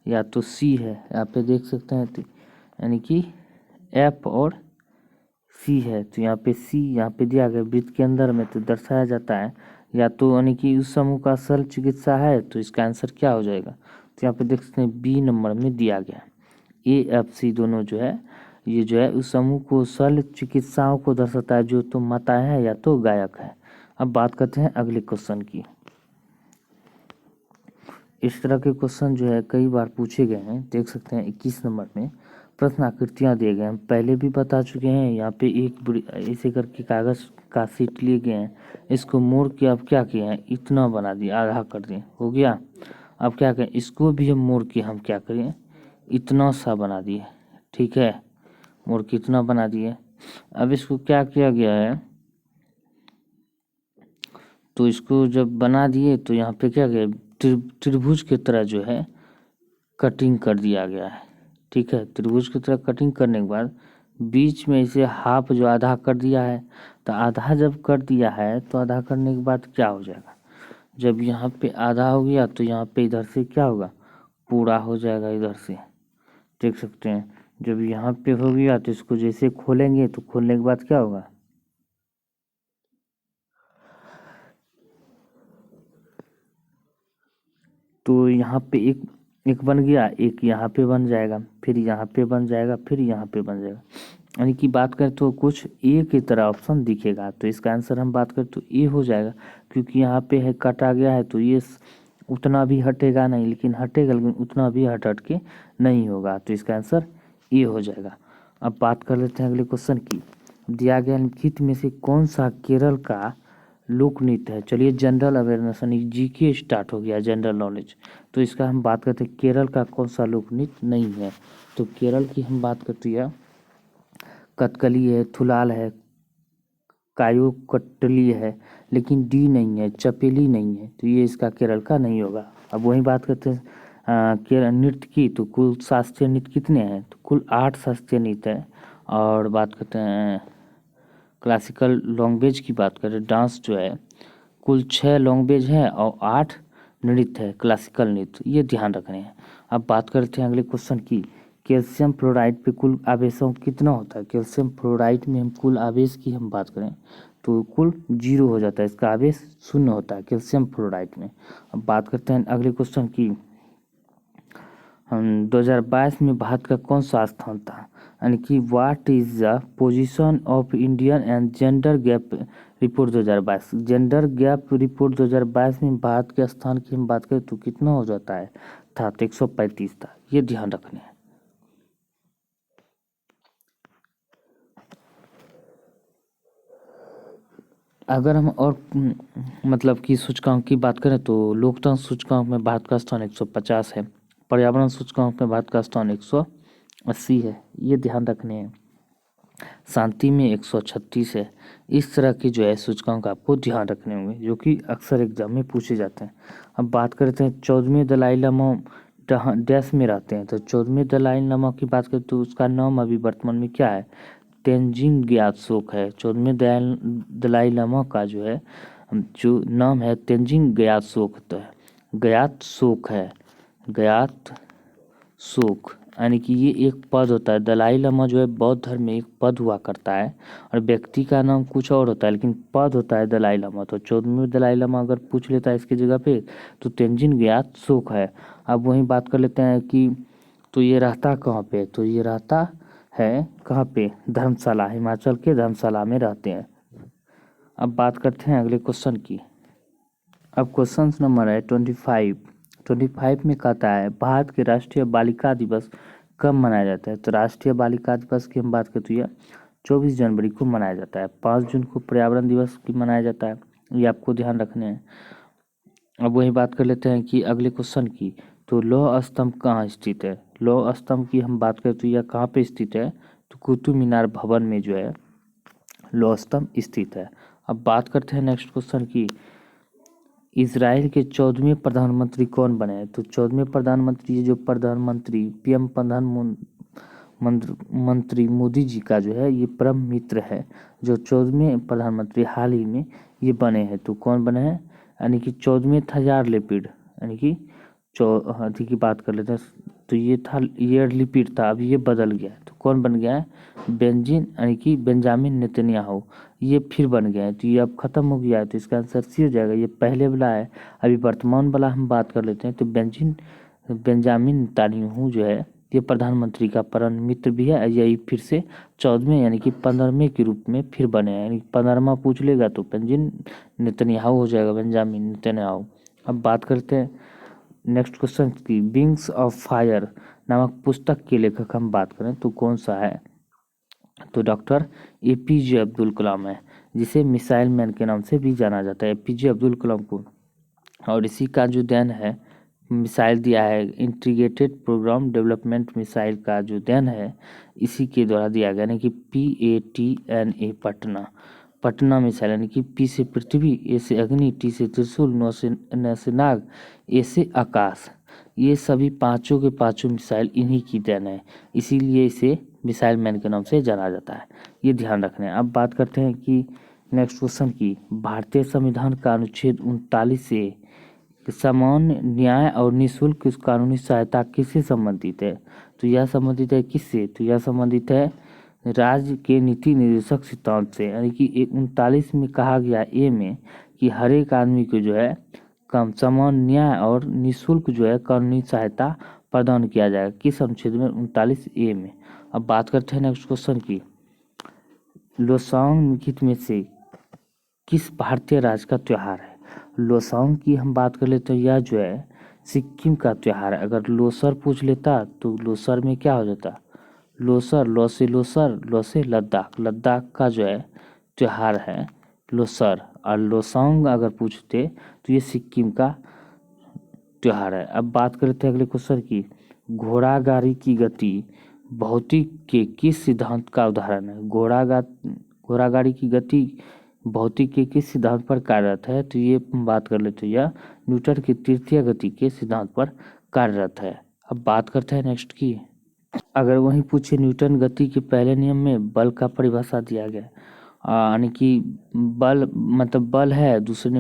या तो सी है, यहाँ पे देख सकते हैं, तो यानी कि एफ और सी है, तो यहाँ पे सी यहाँ पे दिया गया वृत्त के अंदर में, तो दर्शाया जाता है या तो, यानी कि उस समूह का शल्य चिकित्सा है, तो इसका आंसर क्या हो जाएगा, तो यहाँ पे देख सकते हैं बी नंबर में दिया गया, AFC दोनों जो है, ये जो है उस समूह को शल्य चिकित्साओं को दर्शाता है, जो तो माताएं है या तो गायक है। अब बात करते हैं अगले क्वेश्चन की। इस तरह के क्वेश्चन जो है कई बार पूछे गए हैं, देख सकते हैं 21 नंबर में प्रश्न आकृतियाँ दिए गए हैं, पहले भी बता चुके हैं। यहाँ पे एक ऐसे करके कागज का सीट लिए गए हैं, इसको मोड़ के अब क्या किए हैं, इतना बना दिए, आधा कर दिए, हो गया। अब क्या करें, इसको भी हम मोड़ के हम क्या करें, इतना सा बना दिए, ठीक है, मोड़ के इतना बना दिए। अब इसको क्या किया गया है, तो इसको जब बना दिए तो यहाँ पे क्या किया, त्रिभुज की तरह जो है कटिंग कर दिया गया है, ठीक है। त्रिभुज की तरह कटिंग करने के बाद बीच में इसे हाफ जो आधा कर दिया है, तो आधा जब कर दिया है तो आधा करने के बाद क्या हो जाएगा, जब यहाँ पे आधा हो गया तो यहाँ पे इधर से क्या होगा, पूरा हो जाएगा इधर से, देख सकते हैं। जब यहाँ पे हो गया तो इसको जैसे खोलेंगे तो खोलने के बाद क्या होगा, तो यहाँ पे एक एक बन गया, एक यहाँ पे बन जाएगा, फिर यहाँ पे बन जाएगा, फिर यहाँ पे बन जाएगा। यानी कि बात करें तो कुछ ए की तरह ऑप्शन दिखेगा, तो इसका आंसर हम बात करें तो ए हो जाएगा, क्योंकि यहाँ पे है काटा गया है तो ये उतना भी हटेगा नहीं, लेकिन हटेगा लेकिन उतना भी हट हट के नहीं होगा, तो इसका आंसर ए हो जाएगा। अब बात कर लेते हैं अगले क्वेश्चन की। दिया गया निम्नलिखित में से कौन सा केरल का लोक नृत्य है। चलिए जनरल अवेयरनेस यानी जीके स्टार्ट हो गया, जनरल नॉलेज। तो इसका हम बात करते हैं केरल का कौन सा लोक नृत्य नहीं है, तो केरल की हम बात करते हैं कथकली है, थुलाल है, कायोकट्टली है, लेकिन डी नहीं है, चपेली नहीं है, तो ये इसका केरल का नहीं होगा। अब वही बात करते हैं केरल नृत्य की, तो कुल शास्त्रीय नृत्य कितने हैं, तो कुल 8 शास्त्रीय नृत्य है। और बात करते हैं क्लासिकल लैंग्वेज की, बात करें डांस जो है, कुल 6 लैंग्वेज है और 8 नृत्य है क्लासिकल नृत्य, ये ध्यान रखने हैं। अब बात करते हैं अगले क्वेश्चन की। कैल्शियम फ्लोराइड पे कुल आवेशों कितना होता है। कैल्शियम फ्लोराइड में हम कुल आवेश की हम बात करें तो कुल 0 हो जाता है, इसका आवेश 0 होता है कैल्शियम फ्लोराइड में। अब बात करते हैं अगले क्वेश्चन की। हम 2022 में भारत का कौन सा स्थान था, यानी कि what is the position of Indian and gender gap report 2022। Gender gap report 2022 में भारत के स्थान की हम बात करें तो कितना हो जाता है, था तो 135 था, ये ध्यान रखने हैं। अगर हम और मतलब कि सूचकांक की बात करें तो लोकतंत्र सूचकांक में भारत का स्थान 150 है, पर्यावरण सूचकांक में भारत का स्थान 180 है, ये ध्यान रखने हैं। शांति में 136 है। इस तरह के जो है सूचकांक आपको ध्यान रखने होंगे, जो कि अक्सर एग्जाम में पूछे जाते हैं। अब बात करते हैं 14वें दलाई लामा डैश में रहते हैं, तो 14वें दलाई लामा की बात करें तो उसका नाम अभी वर्तमान में क्या है, तेंजिंग ग्यात्सोक है। 14वें दलाई लामा का जो है जो नाम है तेंजिंग ग्यात्सोक है, ग्यात्सोक है, ग्यात्सोक, यानी कि ये एक पद होता है। दलाई लामा जो है बौद्ध धर्म में एक पद हुआ करता है, और व्यक्ति का नाम कुछ और होता है लेकिन पद होता है दलाई लामा। तो 14वें दलाई लामा अगर पूछ लेता है इसकी जगह पे तो तेंजिन ग्यात्सोक है। अब वहीं बात कर लेते हैं कि तो ये रहता कहाँ पे, तो ये रहता है कहाँ पे, धर्मशाला, हिमाचल के धर्मशाला में रहते हैं। अब बात करते हैं अगले क्वेश्चन की। अब क्वेश्चन नंबर है 25 में कहता है भारत के राष्ट्रीय बालिका दिवस कब मनाया जाता है। तो राष्ट्रीय बालिका दिवस की हम बात करते तो यह 24 जनवरी को मनाया जाता है। 5 जून को पर्यावरण दिवस की मनाया जाता है, ये आपको ध्यान रखने हैं। अब वही बात कर लेते हैं कि अगले क्वेश्चन की, तो लौह स्तंभ कहाँ स्थित है। लौह स्तंभ की हम बात करें तो यह कहाँ पे स्थित है, तो कुतुब मीनार भवन में जो है लौह स्तंभ स्थित है। अब बात करते हैं नेक्स्ट क्वेश्चन की। इजराइल के 14वें प्रधानमंत्री कौन बने हैं। तो 14वें प्रधानमंत्री, ये जो प्रधानमंत्री पीएम प्रधानमंत्री मोदी जी का जो है ये परम मित्र है, जो 14वें प्रधानमंत्री हाल ही में ये बने हैं। तो कौन बने हैं, यानी कि 14वें था यार लिपिड, यानी कि अथी की बात कर लेते हैं, तो ये था यार लिपिड था, अभी ये बदल गया है, तो कौन बन गया है, बेंजिन यानी कि बेंजामिन नेतन्याहू, ये फिर बन गया है। तो ये अब खत्म हो गया है, तो इसका आंसर सी हो जाएगा। ये पहले वाला है, अभी वर्तमान वाला हम बात कर लेते हैं। तो बेंजामिन नेतन्याहू जो है ये प्रधानमंत्री का परम मित्र भी है, यही फिर से 14वें यानी कि 15वें के रूप में फिर बने हैं, यानी 15वां पूछ लेगा तो बेंजिन नेतन्याहू हो जाएगा, बेंजामिन नेतन्याहू। अब बात करते हैं नेक्स्ट क्वेश्चन की। विंग्स ऑफ फायर नामक पुस्तक के लेखक हम बात करें तो कौन सा है, तो डॉक्टर एपीजे अब्दुल कलाम है, जिसे मिसाइल मैन के नाम से भी जाना जाता है, एपीजे अब्दुल कलाम को। और इसी का जो देन है मिसाइल दिया है, इंटीग्रेटेड प्रोग्राम डेवलपमेंट मिसाइल का जो देन है इसी के द्वारा दिया गया, यानी कि PATNA पटना मिसाइल, यानी कि P से पृथ्वी, A से अग्नि, T से त्रिशूल, न से नाग, A से आकाश। ये सभी पांचों के पांचों मिसाइल इन्हीं की देन है, इसीलिए इसे मिसाइल मैन के नाम से जाना जाता है। ये ध्यान रखना है। अब बात करते हैं कि नेक्स्ट क्वेश्चन की, भारतीय संविधान का अनुच्छेद 39 से समान न्याय और निःशुल्क कानूनी सहायता किससे संबंधित है? तो यह संबंधित है किससे? तो यह संबंधित है राज्य के नीति निर्देशक सिद्धांत से, यानी कि 39 में कहा गया ए में कि हर एक आदमी को जो है कम समान न्याय और निःशुल्क जो है कानूनी सहायता प्रदान किया जाएगा। किस अनुच्छेद में? 39A में। अब बात करते हैं नेक्स्ट क्वेश्चन की, लोसांग निकित में से किस भारतीय राज्य का त्योहार है? लोसांग की हम बात कर लेते हैं, यह जो है सिक्किम का त्योहार है। अगर लोसर पूछ लेता तो लोसर में क्या हो जाता? लोसर, लो से लद्दाख, लद्दाख का जो है त्योहार है लोसर। और लोसांग अगर पूछते तो ये सिक्किम का त्योहार है। अब बात करते हैं अगले क्वेश्चन की, घोड़ा गाड़ी की गति भौतिक के किस सिद्धांत का उदाहरण है? घोड़ा गाड़ी की गति भौतिक के किस सिद्धांत पर कार्यरत है? तो ये बात कर लेते हैं, यह न्यूटन की तृतीय गति के सिद्धांत पर कार्यरत है। अब बात करते हैं नेक्स्ट की, अगर वहीं पूछे न्यूटन गति के पहले नियम में बल का परिभाषा दिया गया, यानी कि बल मतलब बल है दूसरे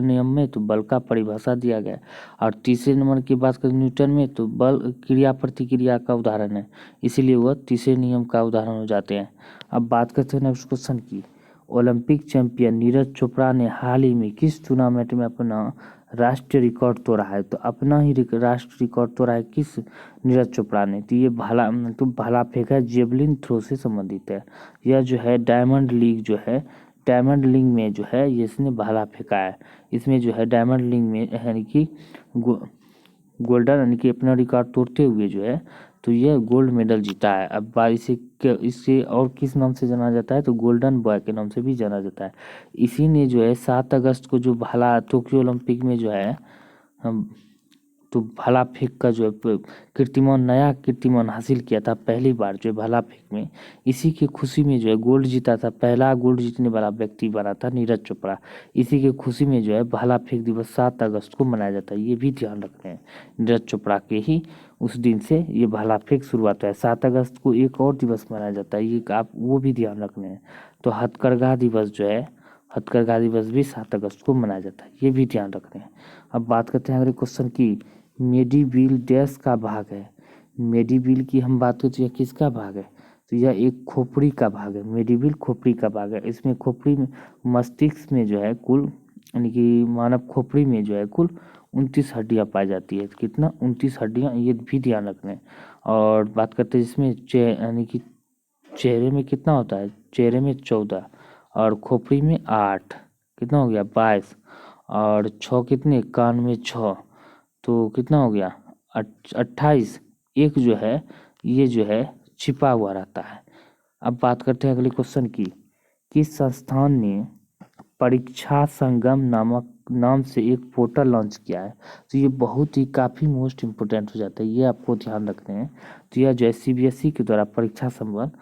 नियम में, तो बल का परिभाषा दिया गया। और तीसरे नंबर की बात करें न्यूटन में, तो बल क्रिया प्रतिक्रिया का उदाहरण है, इसीलिए वह तीसरे नियम का उदाहरण हो जाते हैं। अब बात करते हैं नेक्स्ट क्वेश्चन की, ओलंपिक चैंपियन नीरज चोपड़ा ने हाल ही में किस टूर्नामेंट में अपना राष्ट्रीय रिकॉर्ड तोड़ा है? तो अपना ही राष्ट्रीय रिकॉर्ड तोड़ा है किस? नीरज चोपड़ा ने। तो ये भाला फेंक है, जेवलिन थ्रो से संबंधित है। यह जो है डायमंड लीग जो है, डायमंड लीग में जो है ये इसने भाला फेंका है। इसमें जो है डायमंड लीग में यानी कि गोल्डन यानी कि अपना रिकॉर्ड तोड़ते हुए जो है तो ये गोल्ड मेडल जीता है। अब इससे और किस नाम से जाना जाता है? तो गोल्डन बॉय के नाम से भी जाना जाता है। इसी ने जो है 7 अगस्त को जो भाला टोक्यो ओलंपिक में जो है हम तो भाला फेंक का जो है नया कीर्तिमान हासिल किया था पहली बार जो है भाला फेंक में। इसी की खुशी में जो है गोल्ड जीता था, पहला गोल्ड जीतने वाला व्यक्ति बना था नीरज चोपड़ा। इसी की खुशी में जो है भाला फेंक दिवस 7 अगस्त को मनाया जाता है, ये भी ध्यान रखते हैं। नीरज चोपड़ा के ही उस दिन से ये भाला फेंक शुरुआत हुआ है। 7 अगस्त को एक और दिवस मनाया जाता है, ये आप वो भी ध्यान रखने हैं। तो हथकरघा दिवस जो है, हथकरघा दिवस भी 7 अगस्त को मनाया जाता है, ये भी ध्यान रखते हैं। अब बात करते हैं अगले क्वेश्चन की, मेडीवील डैश का भाग है? मेडीवील की हम बात करते हैं, यह किसका भाग है? तो यह एक खोपड़ी का भाग है। मेडीवील खोपड़ी का भाग है। इसमें खोपड़ी में मस्तिष्क में जो है कुल यानी कि मानव खोपड़ी में जो है कुल 29 हड्डियां पाई जाती है। कितना? 29 हड्डियां, ये भी ध्यान रखना है। और बात करते हैं जिसमें यानी कि चेहरे में कितना होता है? चेहरे में 14 और खोपड़ी में 8, कितना हो गया? 22। और 6 कितने? कान में 6, तो कितना हो गया? 28। एक जो है ये जो है छिपा हुआ रहता है। अब बात करते हैं अगले क्वेश्चन की, किस संस्थान ने परीक्षा संगम नामक नाम से एक पोर्टल लॉन्च किया है? तो ये बहुत ही काफ़ी मोस्ट इम्पोर्टेंट हो जाता है, ये आपको ध्यान रखने हैं। तो यह जो है CBSE के द्वारा परीक्षा संबंध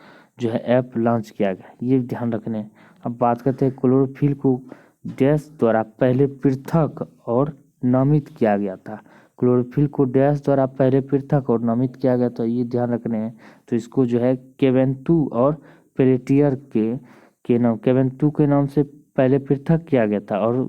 जो है ऐप लॉन्च किया गया, ये ध्यान रखने हैं। अब बात करते हैं क्लोरोफिल को डैश द्वारा पहले पृथक और नामित किया गया था। क्लोरोफिल को डैश द्वारा पहले पृथक और नामित किया गया था, ये ध्यान रखने हैं। तो इसको जो है केवेंतु और पेलेटियर के नाम, केवेंतु के नाम से पहले पृथक किया गया था और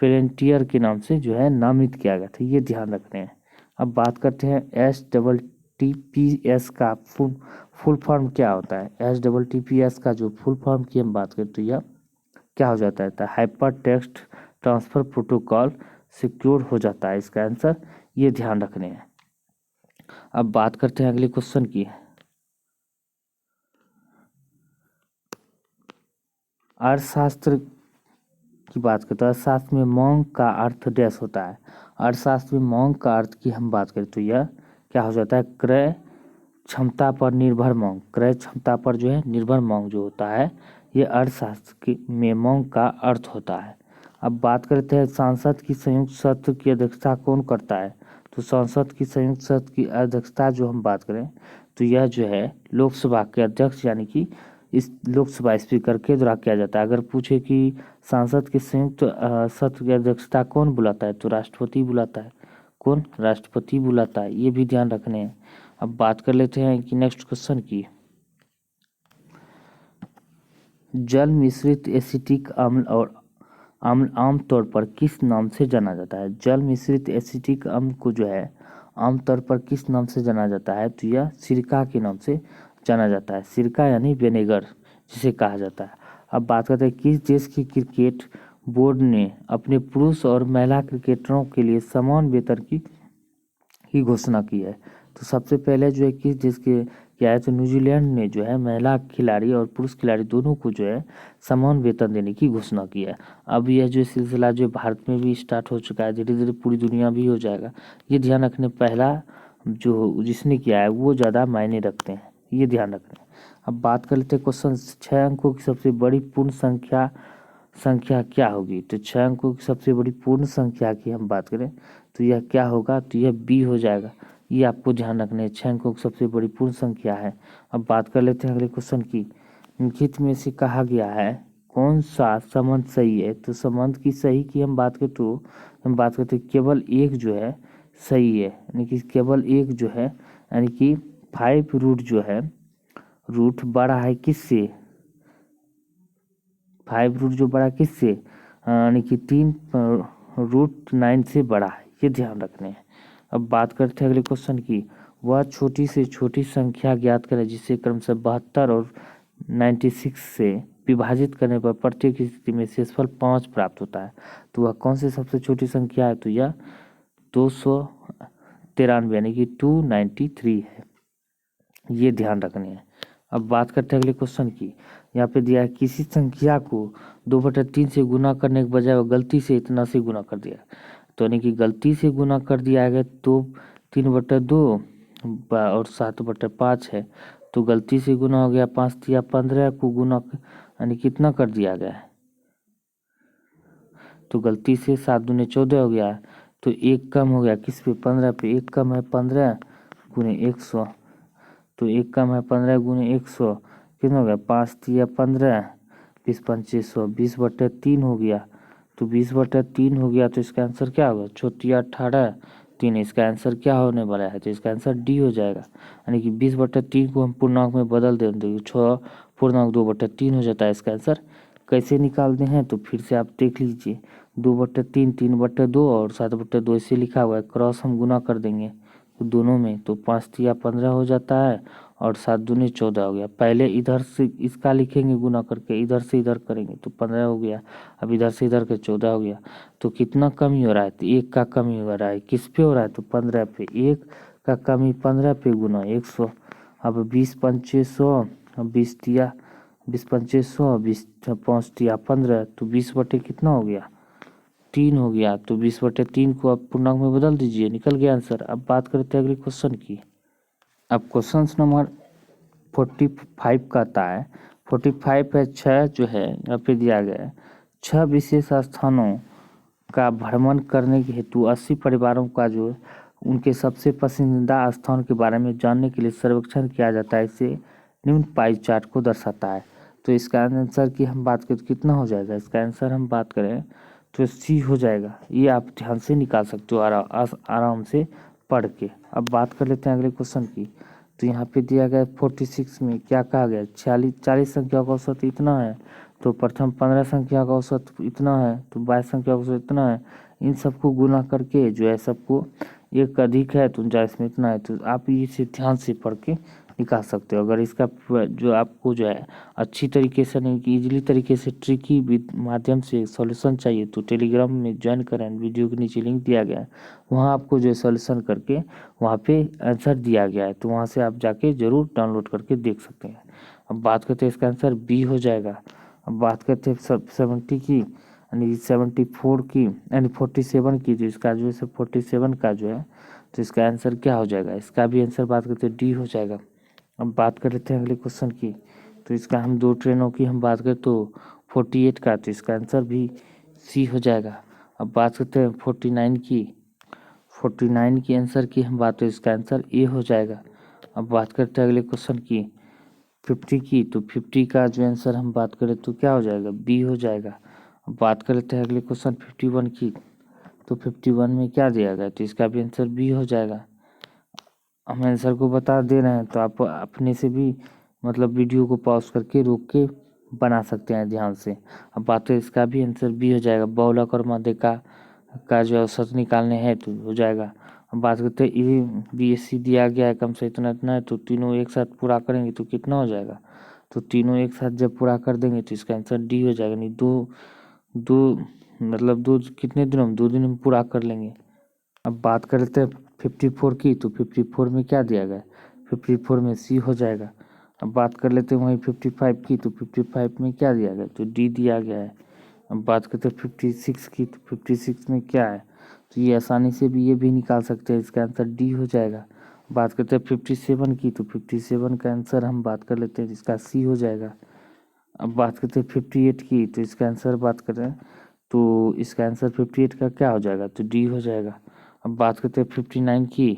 पेलेटियर के नाम से जो है नामित किया गया था, ये ध्यान रखने हैं। अब बात करते हैं STTPS का फुल फॉर्म क्या होता है? STTPS का जो फुल फॉर्म की हम बात करते हैं, क्या हो जाता है? Hyper text transfer protocol secure हो जाता है इसका आंसर, ये ध्यान रखने हैं। अब बात करते हैं अगले क्वेश्चन की, अर्थशास्त्र की बात करते हैं। अर्थशास्त्र में मॉन्क का अर्थ डैश होता है? अर्थशास्त्र में मॉन्क का अर्थ की हम बात करें तो यह क्या हो जाता है? क्रय क्षमता पर निर्भर मांग। क्रय क्षमता पर जो है निर्भर मांग जो होता है, ये अर्थशास्त्र में मांग का अर्थ होता है। अब बात करते हैं सांसद की संयुक्त सत्र की अध्यक्षता कौन करता है? तो संसद की संयुक्त सत्र की अध्यक्षता जो हम बात करें तो यह जो है लोकसभा के अध्यक्ष यानी कि इस लोकसभा स्पीकर के द्वारा किया जाता है। अगर पूछे कि संसद के संयुक्त सत्र की अध्यक्षता कौन बुलाता है तो राष्ट्रपति बुलाता है। कौन? राष्ट्रपति बुलाता है। ये भी ध्यान रखने हैं। अब बात कर लेते हैं कि नेक्स्ट क्वेश्चन की। जल मिश्रित एसिटिक अम्ल और अम्ल आमतौर पर किस नाम से जाना जाता है? जल मिश्रित एसिटिक अम्ल को जो है आमतौर पर किस नाम से जाना जाता है? तो यह सिरका के नाम से जाना जाता है। सिरका यानी विनेगर जिसे कहा जाता है। अब बात करते हैं किस देश की क्रिकेट बोर्ड ने अपने पुरुष और महिला क्रिकेटरों के लिए समान वेतन की घोषणा की है? तो सबसे पहले जो है किस देश के क्या है तो न्यूजीलैंड ने जो है महिला खिलाड़ी और पुरुष खिलाड़ी दोनों को जो है समान वेतन देने की घोषणा की है। अब यह जो सिलसिला जो भारत में भी स्टार्ट हो चुका है, धीरे धीरे पूरी दुनिया भी हो जाएगा। ये ध्यान रखने, पहला जो जिसने किया है वो ज़्यादा मायने रखते हैं, ये ध्यान रखना। अब बात कर लेते हैं क्वेश्चन 6 अंकों की सबसे बड़ी पूर्ण संख्या क्या होगी? तो 6 अंकों की सबसे बड़ी पूर्ण संख्या की हम बात करें तो यह क्या होगा? तो यह बी हो जाएगा। ये आपको ध्यान रखना है, 6 अंकों की सबसे बड़ी पूर्ण संख्या है। अब बात कर लेते हैं अगले क्वेश्चन की। निम्नलिखित में से कहा गया है कौन सा संबंध सही है? तो संबंध की सही की हम बात करें तो हम बात करते हैं केवल एक जो है सही है, यानी कि केवल एक जो है, यानी कि 5 रूट जो है रूट बड़ा है किससे? 5 रूट जो बड़ा किससे, यानी कि 3 रूट 9 से बड़ा है। ये ध्यान रखने हैं। अब बात करते हैं अगले क्वेश्चन की। वह छोटी से छोटी संख्या ज्ञात करें जिसे क्रमशः 72 और 96 से विभाजित करने पर प्रत्येक स्थिति में शेषफल 5 प्राप्त होता है। तो वह कौन सी सबसे छोटी संख्या है? तो यह 293 यानी कि 293 है। ये ध्यान रखने हैं। अब बात करते हैं अगले क्वेश्चन की। यहाँ पे दिया है किसी संख्या को 2/3 से गुना करने के बजाय वो गलती से इतना से गुना कर दिया, तो यानी कि गलती से गुना कर दिया गया तो 3/2 और 7/5 है, तो गलती से गुना हो गया 5 या 15 को गुना यानी कितना कर दिया गया है, तो गलती से 7 दूनी 14 हो गया, तो एक कम हो गया किस पे? 15 पे। एक कम है 15 गुने 100, तो एक कम है 15 गुने 100 कितना हो गया? 5 या 15 20 2500 20/3 हो गया, तो 20/3 हो गया, तो इसका आंसर क्या होगा? 18 3। इसका आंसर क्या होने वाला है? तो इसका आंसर डी हो जाएगा। यानी कि 20/3 को हम पूर्णांक में बदल दें तो 6 पूर्णांक 2/3 हो जाता है। इसका आंसर कैसे निकालते हैं तो फिर से आप देख लीजिए, 2/3 3/2 और 7/2 इसे लिखा हुआ है, क्रॉस हम गुना कर देंगे तो दोनों में, तो 5 या 15 हो जाता है और 7 दूनी 14 हो गया। पहले इधर से इसका लिखेंगे गुना करके, इधर से इधर करेंगे तो 15 हो गया, अब इधर से इधर के 14 हो गया। तो कितना कमी हो रहा है? तो 1 का कमी हो रहा है। किस पे हो रहा है? तो 15 पे। 1 का कमी 15 पे गुना 100। अब 20 2500, 20 तिया 20 2500, 20 5 तिया 15, तो 20 कितना हो गया? 3 हो गया। तो 20/3 को आप पूर्णांक में बदल दीजिए, निकल गया आंसर। अब बात करते हैं अगले क्वेश्चन की। अब क्वेश्चन नंबर 45 का आता है। 45 है 6 जो है यहाँ पे दिया गया है 6 विशेष स्थानों का भ्रमण करने के हेतु 80 परिवारों का जो उनके सबसे पसंदीदा स्थान के बारे में जानने के लिए सर्वेक्षण किया जाता है। इसे निम्न पाई चार्ट को दर्शाता है। तो इसका आंसर की हम बात करें तो कितना हो जाएगा? इसका आंसर हम बात करें तो सी हो जाएगा। ये आप ध्यान से निकाल सकते हो आराम से पढ़ के। अब बात कर लेते हैं अगले क्वेश्चन की। तो यहाँ पे दिया गया 46 में क्या कहा गया? 40 संख्या का औसत इतना है, तो प्रथम 15 संख्या का औसत इतना है, तो 22 संख्या का औसत इतना है। इन सबको गुना करके जो है सबको एक अधिक है तो 49 में इतना है। तो आप इसे ध्यान से पढ़ के निकाल सकते हो। अगर इसका जो आपको जो है अच्छी तरीके से नहीं कि इजीली तरीके से ट्रिकी माध्यम से सॉल्यूशन चाहिए तो टेलीग्राम में ज्वाइन करें, वीडियो के नीचे लिंक दिया गया है, वहाँ आपको जो है सॉल्यूशन करके वहाँ पे आंसर दिया गया है, तो वहाँ से आप जाके ज़रूर डाउनलोड करके देख सकते हैं। अब बात करते हैं इसका आंसर बी हो जाएगा। अब बात करते हैं 70 की यानी 74 की यानी 47 की, तो इसका जो है 47 का जो है तो इसका आंसर क्या हो जाएगा? इसका भी आंसर बात करते हैं डी हो जाएगा। अब बात कर लेते हैं अगले क्वेश्चन की। तो इसका हम 2 ट्रेनों की हम बात करें तो 48 का, तो इसका आंसर भी सी हो जाएगा। अब बात करते हैं 49 की। 49 की आंसर की हम बात करें, इसका आंसर ए हो जाएगा। अब बात करते हैं अगले क्वेश्चन की 50 की, तो 50 का जो आंसर हम बात करें तो क्या हो जाएगा, बी हो जाएगा। अब बात कर लेते हैं अगले क्वेश्चन 51 की, तो 51 में क्या दिया गया, तो इसका भी आंसर बी हो जाएगा। हम आंसर को बता दे रहे हैं तो आप अपने से भी मतलब वीडियो को पॉज करके रोक के बना सकते हैं ध्यान से। अब बात है इसका भी आंसर बी हो जाएगा। बहुलक और माध्यिका का जो औसत निकालने हैं तो हो जाएगा। अब बात करते हैं ए बी एस सी दिया गया है कम से इतना इतना है, तो तीनों एक साथ पूरा करेंगे तो कितना हो जाएगा, तो तीनों एक साथ जब पूरा कर देंगे तो इसका आंसर डी हो जाएगा। नहीं दो दो मतलब दो कितने दिनों में, 2 दिन में पूरा कर लेंगे। अब बात कर लेते हैं 54 की, तो 54 में क्या दिया गया है, 54 में सी हो जाएगा। अब बात कर लेते हैं वहीं 55 की, तो 55 में क्या दिया गया, तो डी दिया गया है। अब बात करते हैं 56 की, तो 56 में क्या है, तो ये आसानी से भी ये भी निकाल सकते हैं, इसका आंसर डी हो जाएगा। बात करते हैं 57 की, तो 57 का आंसर हम बात कर लेते हैं, इसका सी हो जाएगा। अब बात करते हैं 58 की, तो इसका आंसर बात करें तो इसका आंसर 58 का क्या हो जाएगा, तो डी हो जाएगा। अब बात करते हैं 59 की,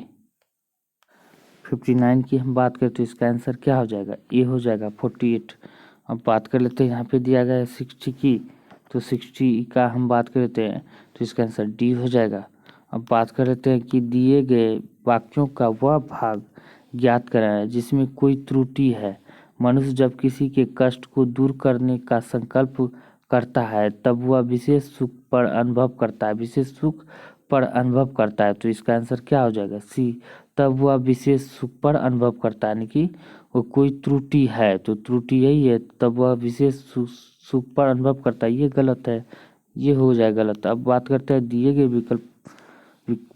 59 की हम बात करते हैं, इसका आंसर क्या हो जाएगा, ए हो जाएगा 48। अब बात कर लेते हैं यहाँ पे दिया गया है 60 की, तो 60 का हम बात कर लेते हैं तो इसका आंसर डी हो जाएगा। अब बात कर लेते हैं कि दिए गए वाक्यों का वह भाग ज्ञात कराएं जिसमें कोई त्रुटि है। मनुष्य जब किसी के कष्ट को दूर करने का संकल्प करता है तब वह विशेष सुख पर अनुभव करता है, विशेष सुख पर अनुभव करता है, तो इसका आंसर क्या हो जाएगा, सी। तब वह विशेष सुख पर अनुभव करता है, यानी कि वो कोई त्रुटि है तो त्रुटि यही है, तब वह विशेष सुख पर अनुभव करता है, ये गलत है, ये हो जाएगा गलत। अब बात करते हैं दिए गए विकल्प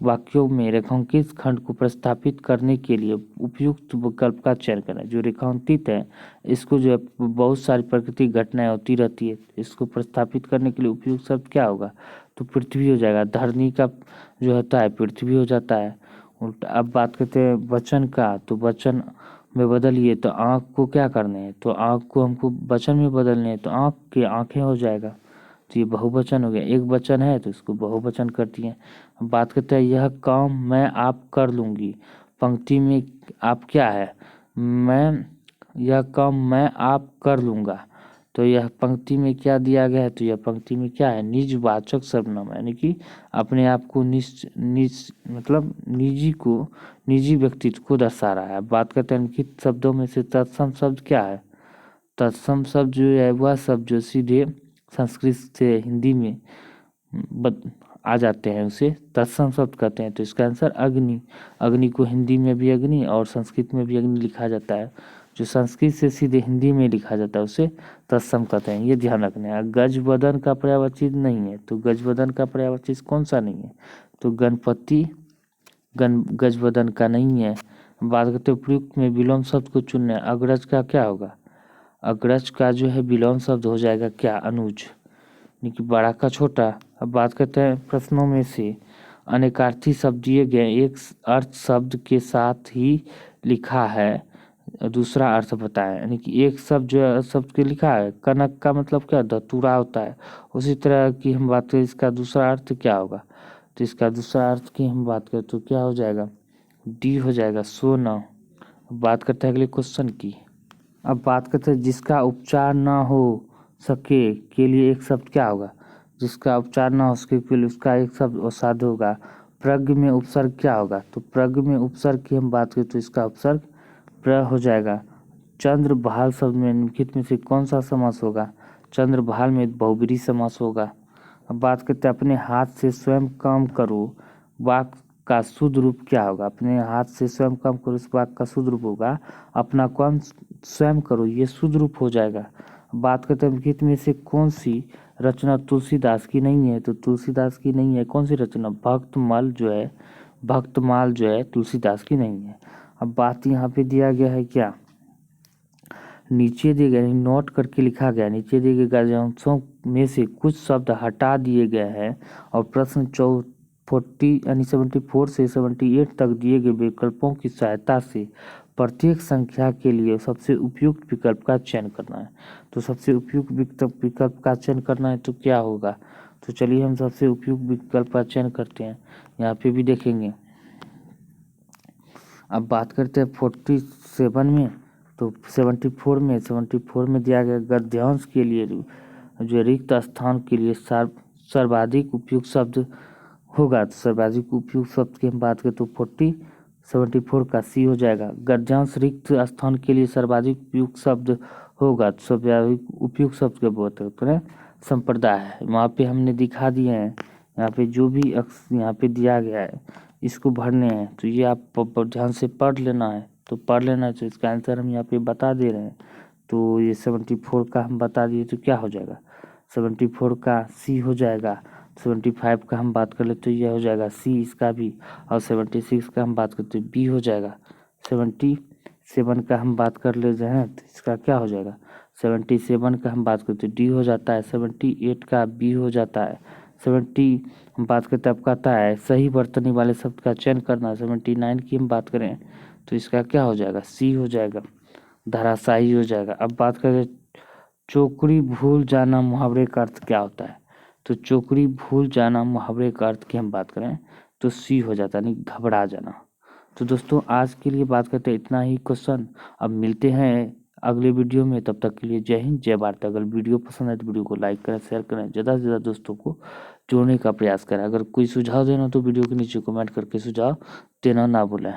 वाक्यों में रेखांकित खंड को प्रस्थापित करने के लिए उपयुक्त विकल्प का चयन करें। जो रेखांकित है इसको जो है बहुत सारी प्राकृतिक घटनाएं होती रहती है, इसको प्रस्थापित करने के लिए उपयुक्त शब्द क्या होगा, तो पृथ्वी हो जाएगा। धरनी का जो होता है पृथ्वी हो जाता है उल्टा। अब बात करते हैं वचन का, तो वचन में बदलिए तो आँख को क्या करने हैं, तो आँख को हमको वचन में बदलने हैं, तो आँख के आँखें हो जाएगा, तो ये बहुवचन हो गया। एक वचन है तो इसको बहुवचन कर दिए। अब बात करते हैं यह काम मैं आप कर लूँगी, पंक्ति में आप क्या है, मैं, यह काम मैं आप कर लूँगा, तो यह पंक्ति में क्या दिया गया है, तो यह पंक्ति में क्या है, निजवाचक सर्वनाम, यानी कि अपने आप को निज मतलब निजी व्यक्तित्व को दर्शा रहा है। बात करते हैं अंकित शब्दों में से तत्सम शब्द क्या है, तत्सम शब्द जो है वह शब्द जो सीधे संस्कृत से हिंदी में आ जाते हैं उसे तत्सम शब्द कहते हैं, तो इसका आंसर अग्नि। अग्नि को हिंदी में भी अग्नि और संस्कृत में भी अग्नि लिखा जाता है, जो संस्कृत से सीधे हिंदी में लिखा जाता है उसे तत्सम कहते हैं, ये ध्यान रखना है। गजवदन का पर्यायवाची नहीं है, तो गजवदन का पर्यायवाची कौन सा नहीं है, तो गणपति गजवदन का नहीं है। बात करते हैं प्रयुक्त में विलोम शब्द को चुनना है, अग्रज का क्या होगा, अग्रज का जो है विलोम शब्द हो जाएगा क्या, अनुज, यानी कि बड़ा का छोटा। अब बात करते हैं प्रश्नों में से अनेकार्थी शब्द दिए गए, एक अर्थ शब्द के साथ ही लिखा है, दूसरा अर्थ बताएं, यानी कि एक शब्द जो है शब्द के लिखा है, कनक का मतलब क्या धतूरा होता है, उसी तरह की हम बात करें इसका दूसरा अर्थ क्या होगा, तो इसका दूसरा अर्थ की हम बात करें तो क्या हो जाएगा, डी हो जाएगा सोना। बात करते हैं अगले क्वेश्चन की। अब बात करते हैं जिसका उपचार ना हो सके के लिए एक शब्द क्या होगा, जिसका उपचार ना हो सके के लिए उसका एक शब्द असाध्य होगा। प्रज्ञ में उपसर्ग क्या होगा, तो प्रज्ञ में उपसर्ग की हम बात करें तो इसका उपसर्ग प्र हो जाएगा। चंद्र बहाल शब्द में निम्नलिखित में से कौन सा समास होगा, चंद्र बहाल में बहुब्रीहि समास होगा। अब बात करते हैं अपने हाथ से स्वयं काम करो वाक्य का शुद्ध रूप क्या होगा, अपने हाथ से स्वयं काम करो इस वाक्य का शुद्ध रूप होगा अपना काम स्वयं करो, ये शुद्ध रूप हो जाएगा। बात करते हैं गीत में से कौन सी रचना तुलसीदास की नहीं है, तो तुलसीदास की नहीं है कौन सी रचना, भक्तमाल जो है तुलसीदास की नहीं है। अब बात यहाँ पे दिया गया है क्या, नीचे दिए गए नोट करके लिखा गया, नीचे दिए गए गद्यांशों में से कुछ शब्द हटा दिए गए हैं और प्रश्न 40 यानी 74 से 78 तक दिए गए विकल्पों की सहायता से प्रत्येक संख्या के लिए सबसे उपयुक्त विकल्प का चयन करना है। तो सबसे उपयुक्त विकल्प का चयन करना है तो क्या होगा, तो चलिए हम सबसे उपयुक्त विकल्प का चयन करते हैं। यहाँ पे भी देखेंगे। अब बात करते हैं 47 में, तो 74 में दिया गया गद्यांश के लिए जो रिक्त स्थान के लिए सर्वाधिक उपयुक्त शब्द होगा। तो सर्वाधिक उपयुक्त शब्द की हम बात करें तो 74 का सी हो जाएगा। गद्यांश रिक्त स्थान के लिए सर्वाधिक उपयुक्त शब्द होगा। तो सर्वाधिक उपयुक्त शब्द के बात करते हैं संप्रदाय है। वहाँ पे हमने दिखा दिए हैं, यहाँ पे जो भी यहाँ पे दिया गया है इसको भरने हैं। तो ये आप ध्यान से पढ़ लेना है, तो पढ़ लेना है। तो इसका आंसर हम यहाँ पे बता दे रहे हैं। तो ये 74 का हम बता दिए तो क्या हो जाएगा, 74 का सी हो जाएगा। 75 का हम बात कर ले तो यह हो जाएगा सी इसका भी, और 76 का हम बात करते बी हो जाएगा। 77 का हम बात कर ले जाए तो इसका क्या हो जाएगा, 77 का हम बात करते डी हो जाता है। 78 का बी हो जाता है। 70 हम बात करते अब कहता है सही वर्तनी वाले शब्द का चयन करना। 79 की हम बात करें तो इसका क्या हो जाएगा, सी हो जाएगा, धराशायी हो जाएगा। अब बात करें चोकड़ी भूल जाना मुहावरे का अर्थ क्या होता है, तो चोकड़ी भूल जाना मुहावरे का अर्थ की हम बात करें तो सी हो जाता है, यानी घबरा जाना। तो दोस्तों आज के लिए बात करते हैं इतना ही क्वेश्चन। अब मिलते हैं अगले वीडियो में, तब तक के लिए जय हिंद जय भारत। अगर वीडियो पसंद है तो वीडियो को लाइक करें, शेयर करें, ज़्यादा से ज़्यादा दोस्तों को जोड़ने का प्रयास करें। अगर कोई सुझाव देना तो वीडियो के नीचे कमेंट करके सुझाव देना ना भूलें।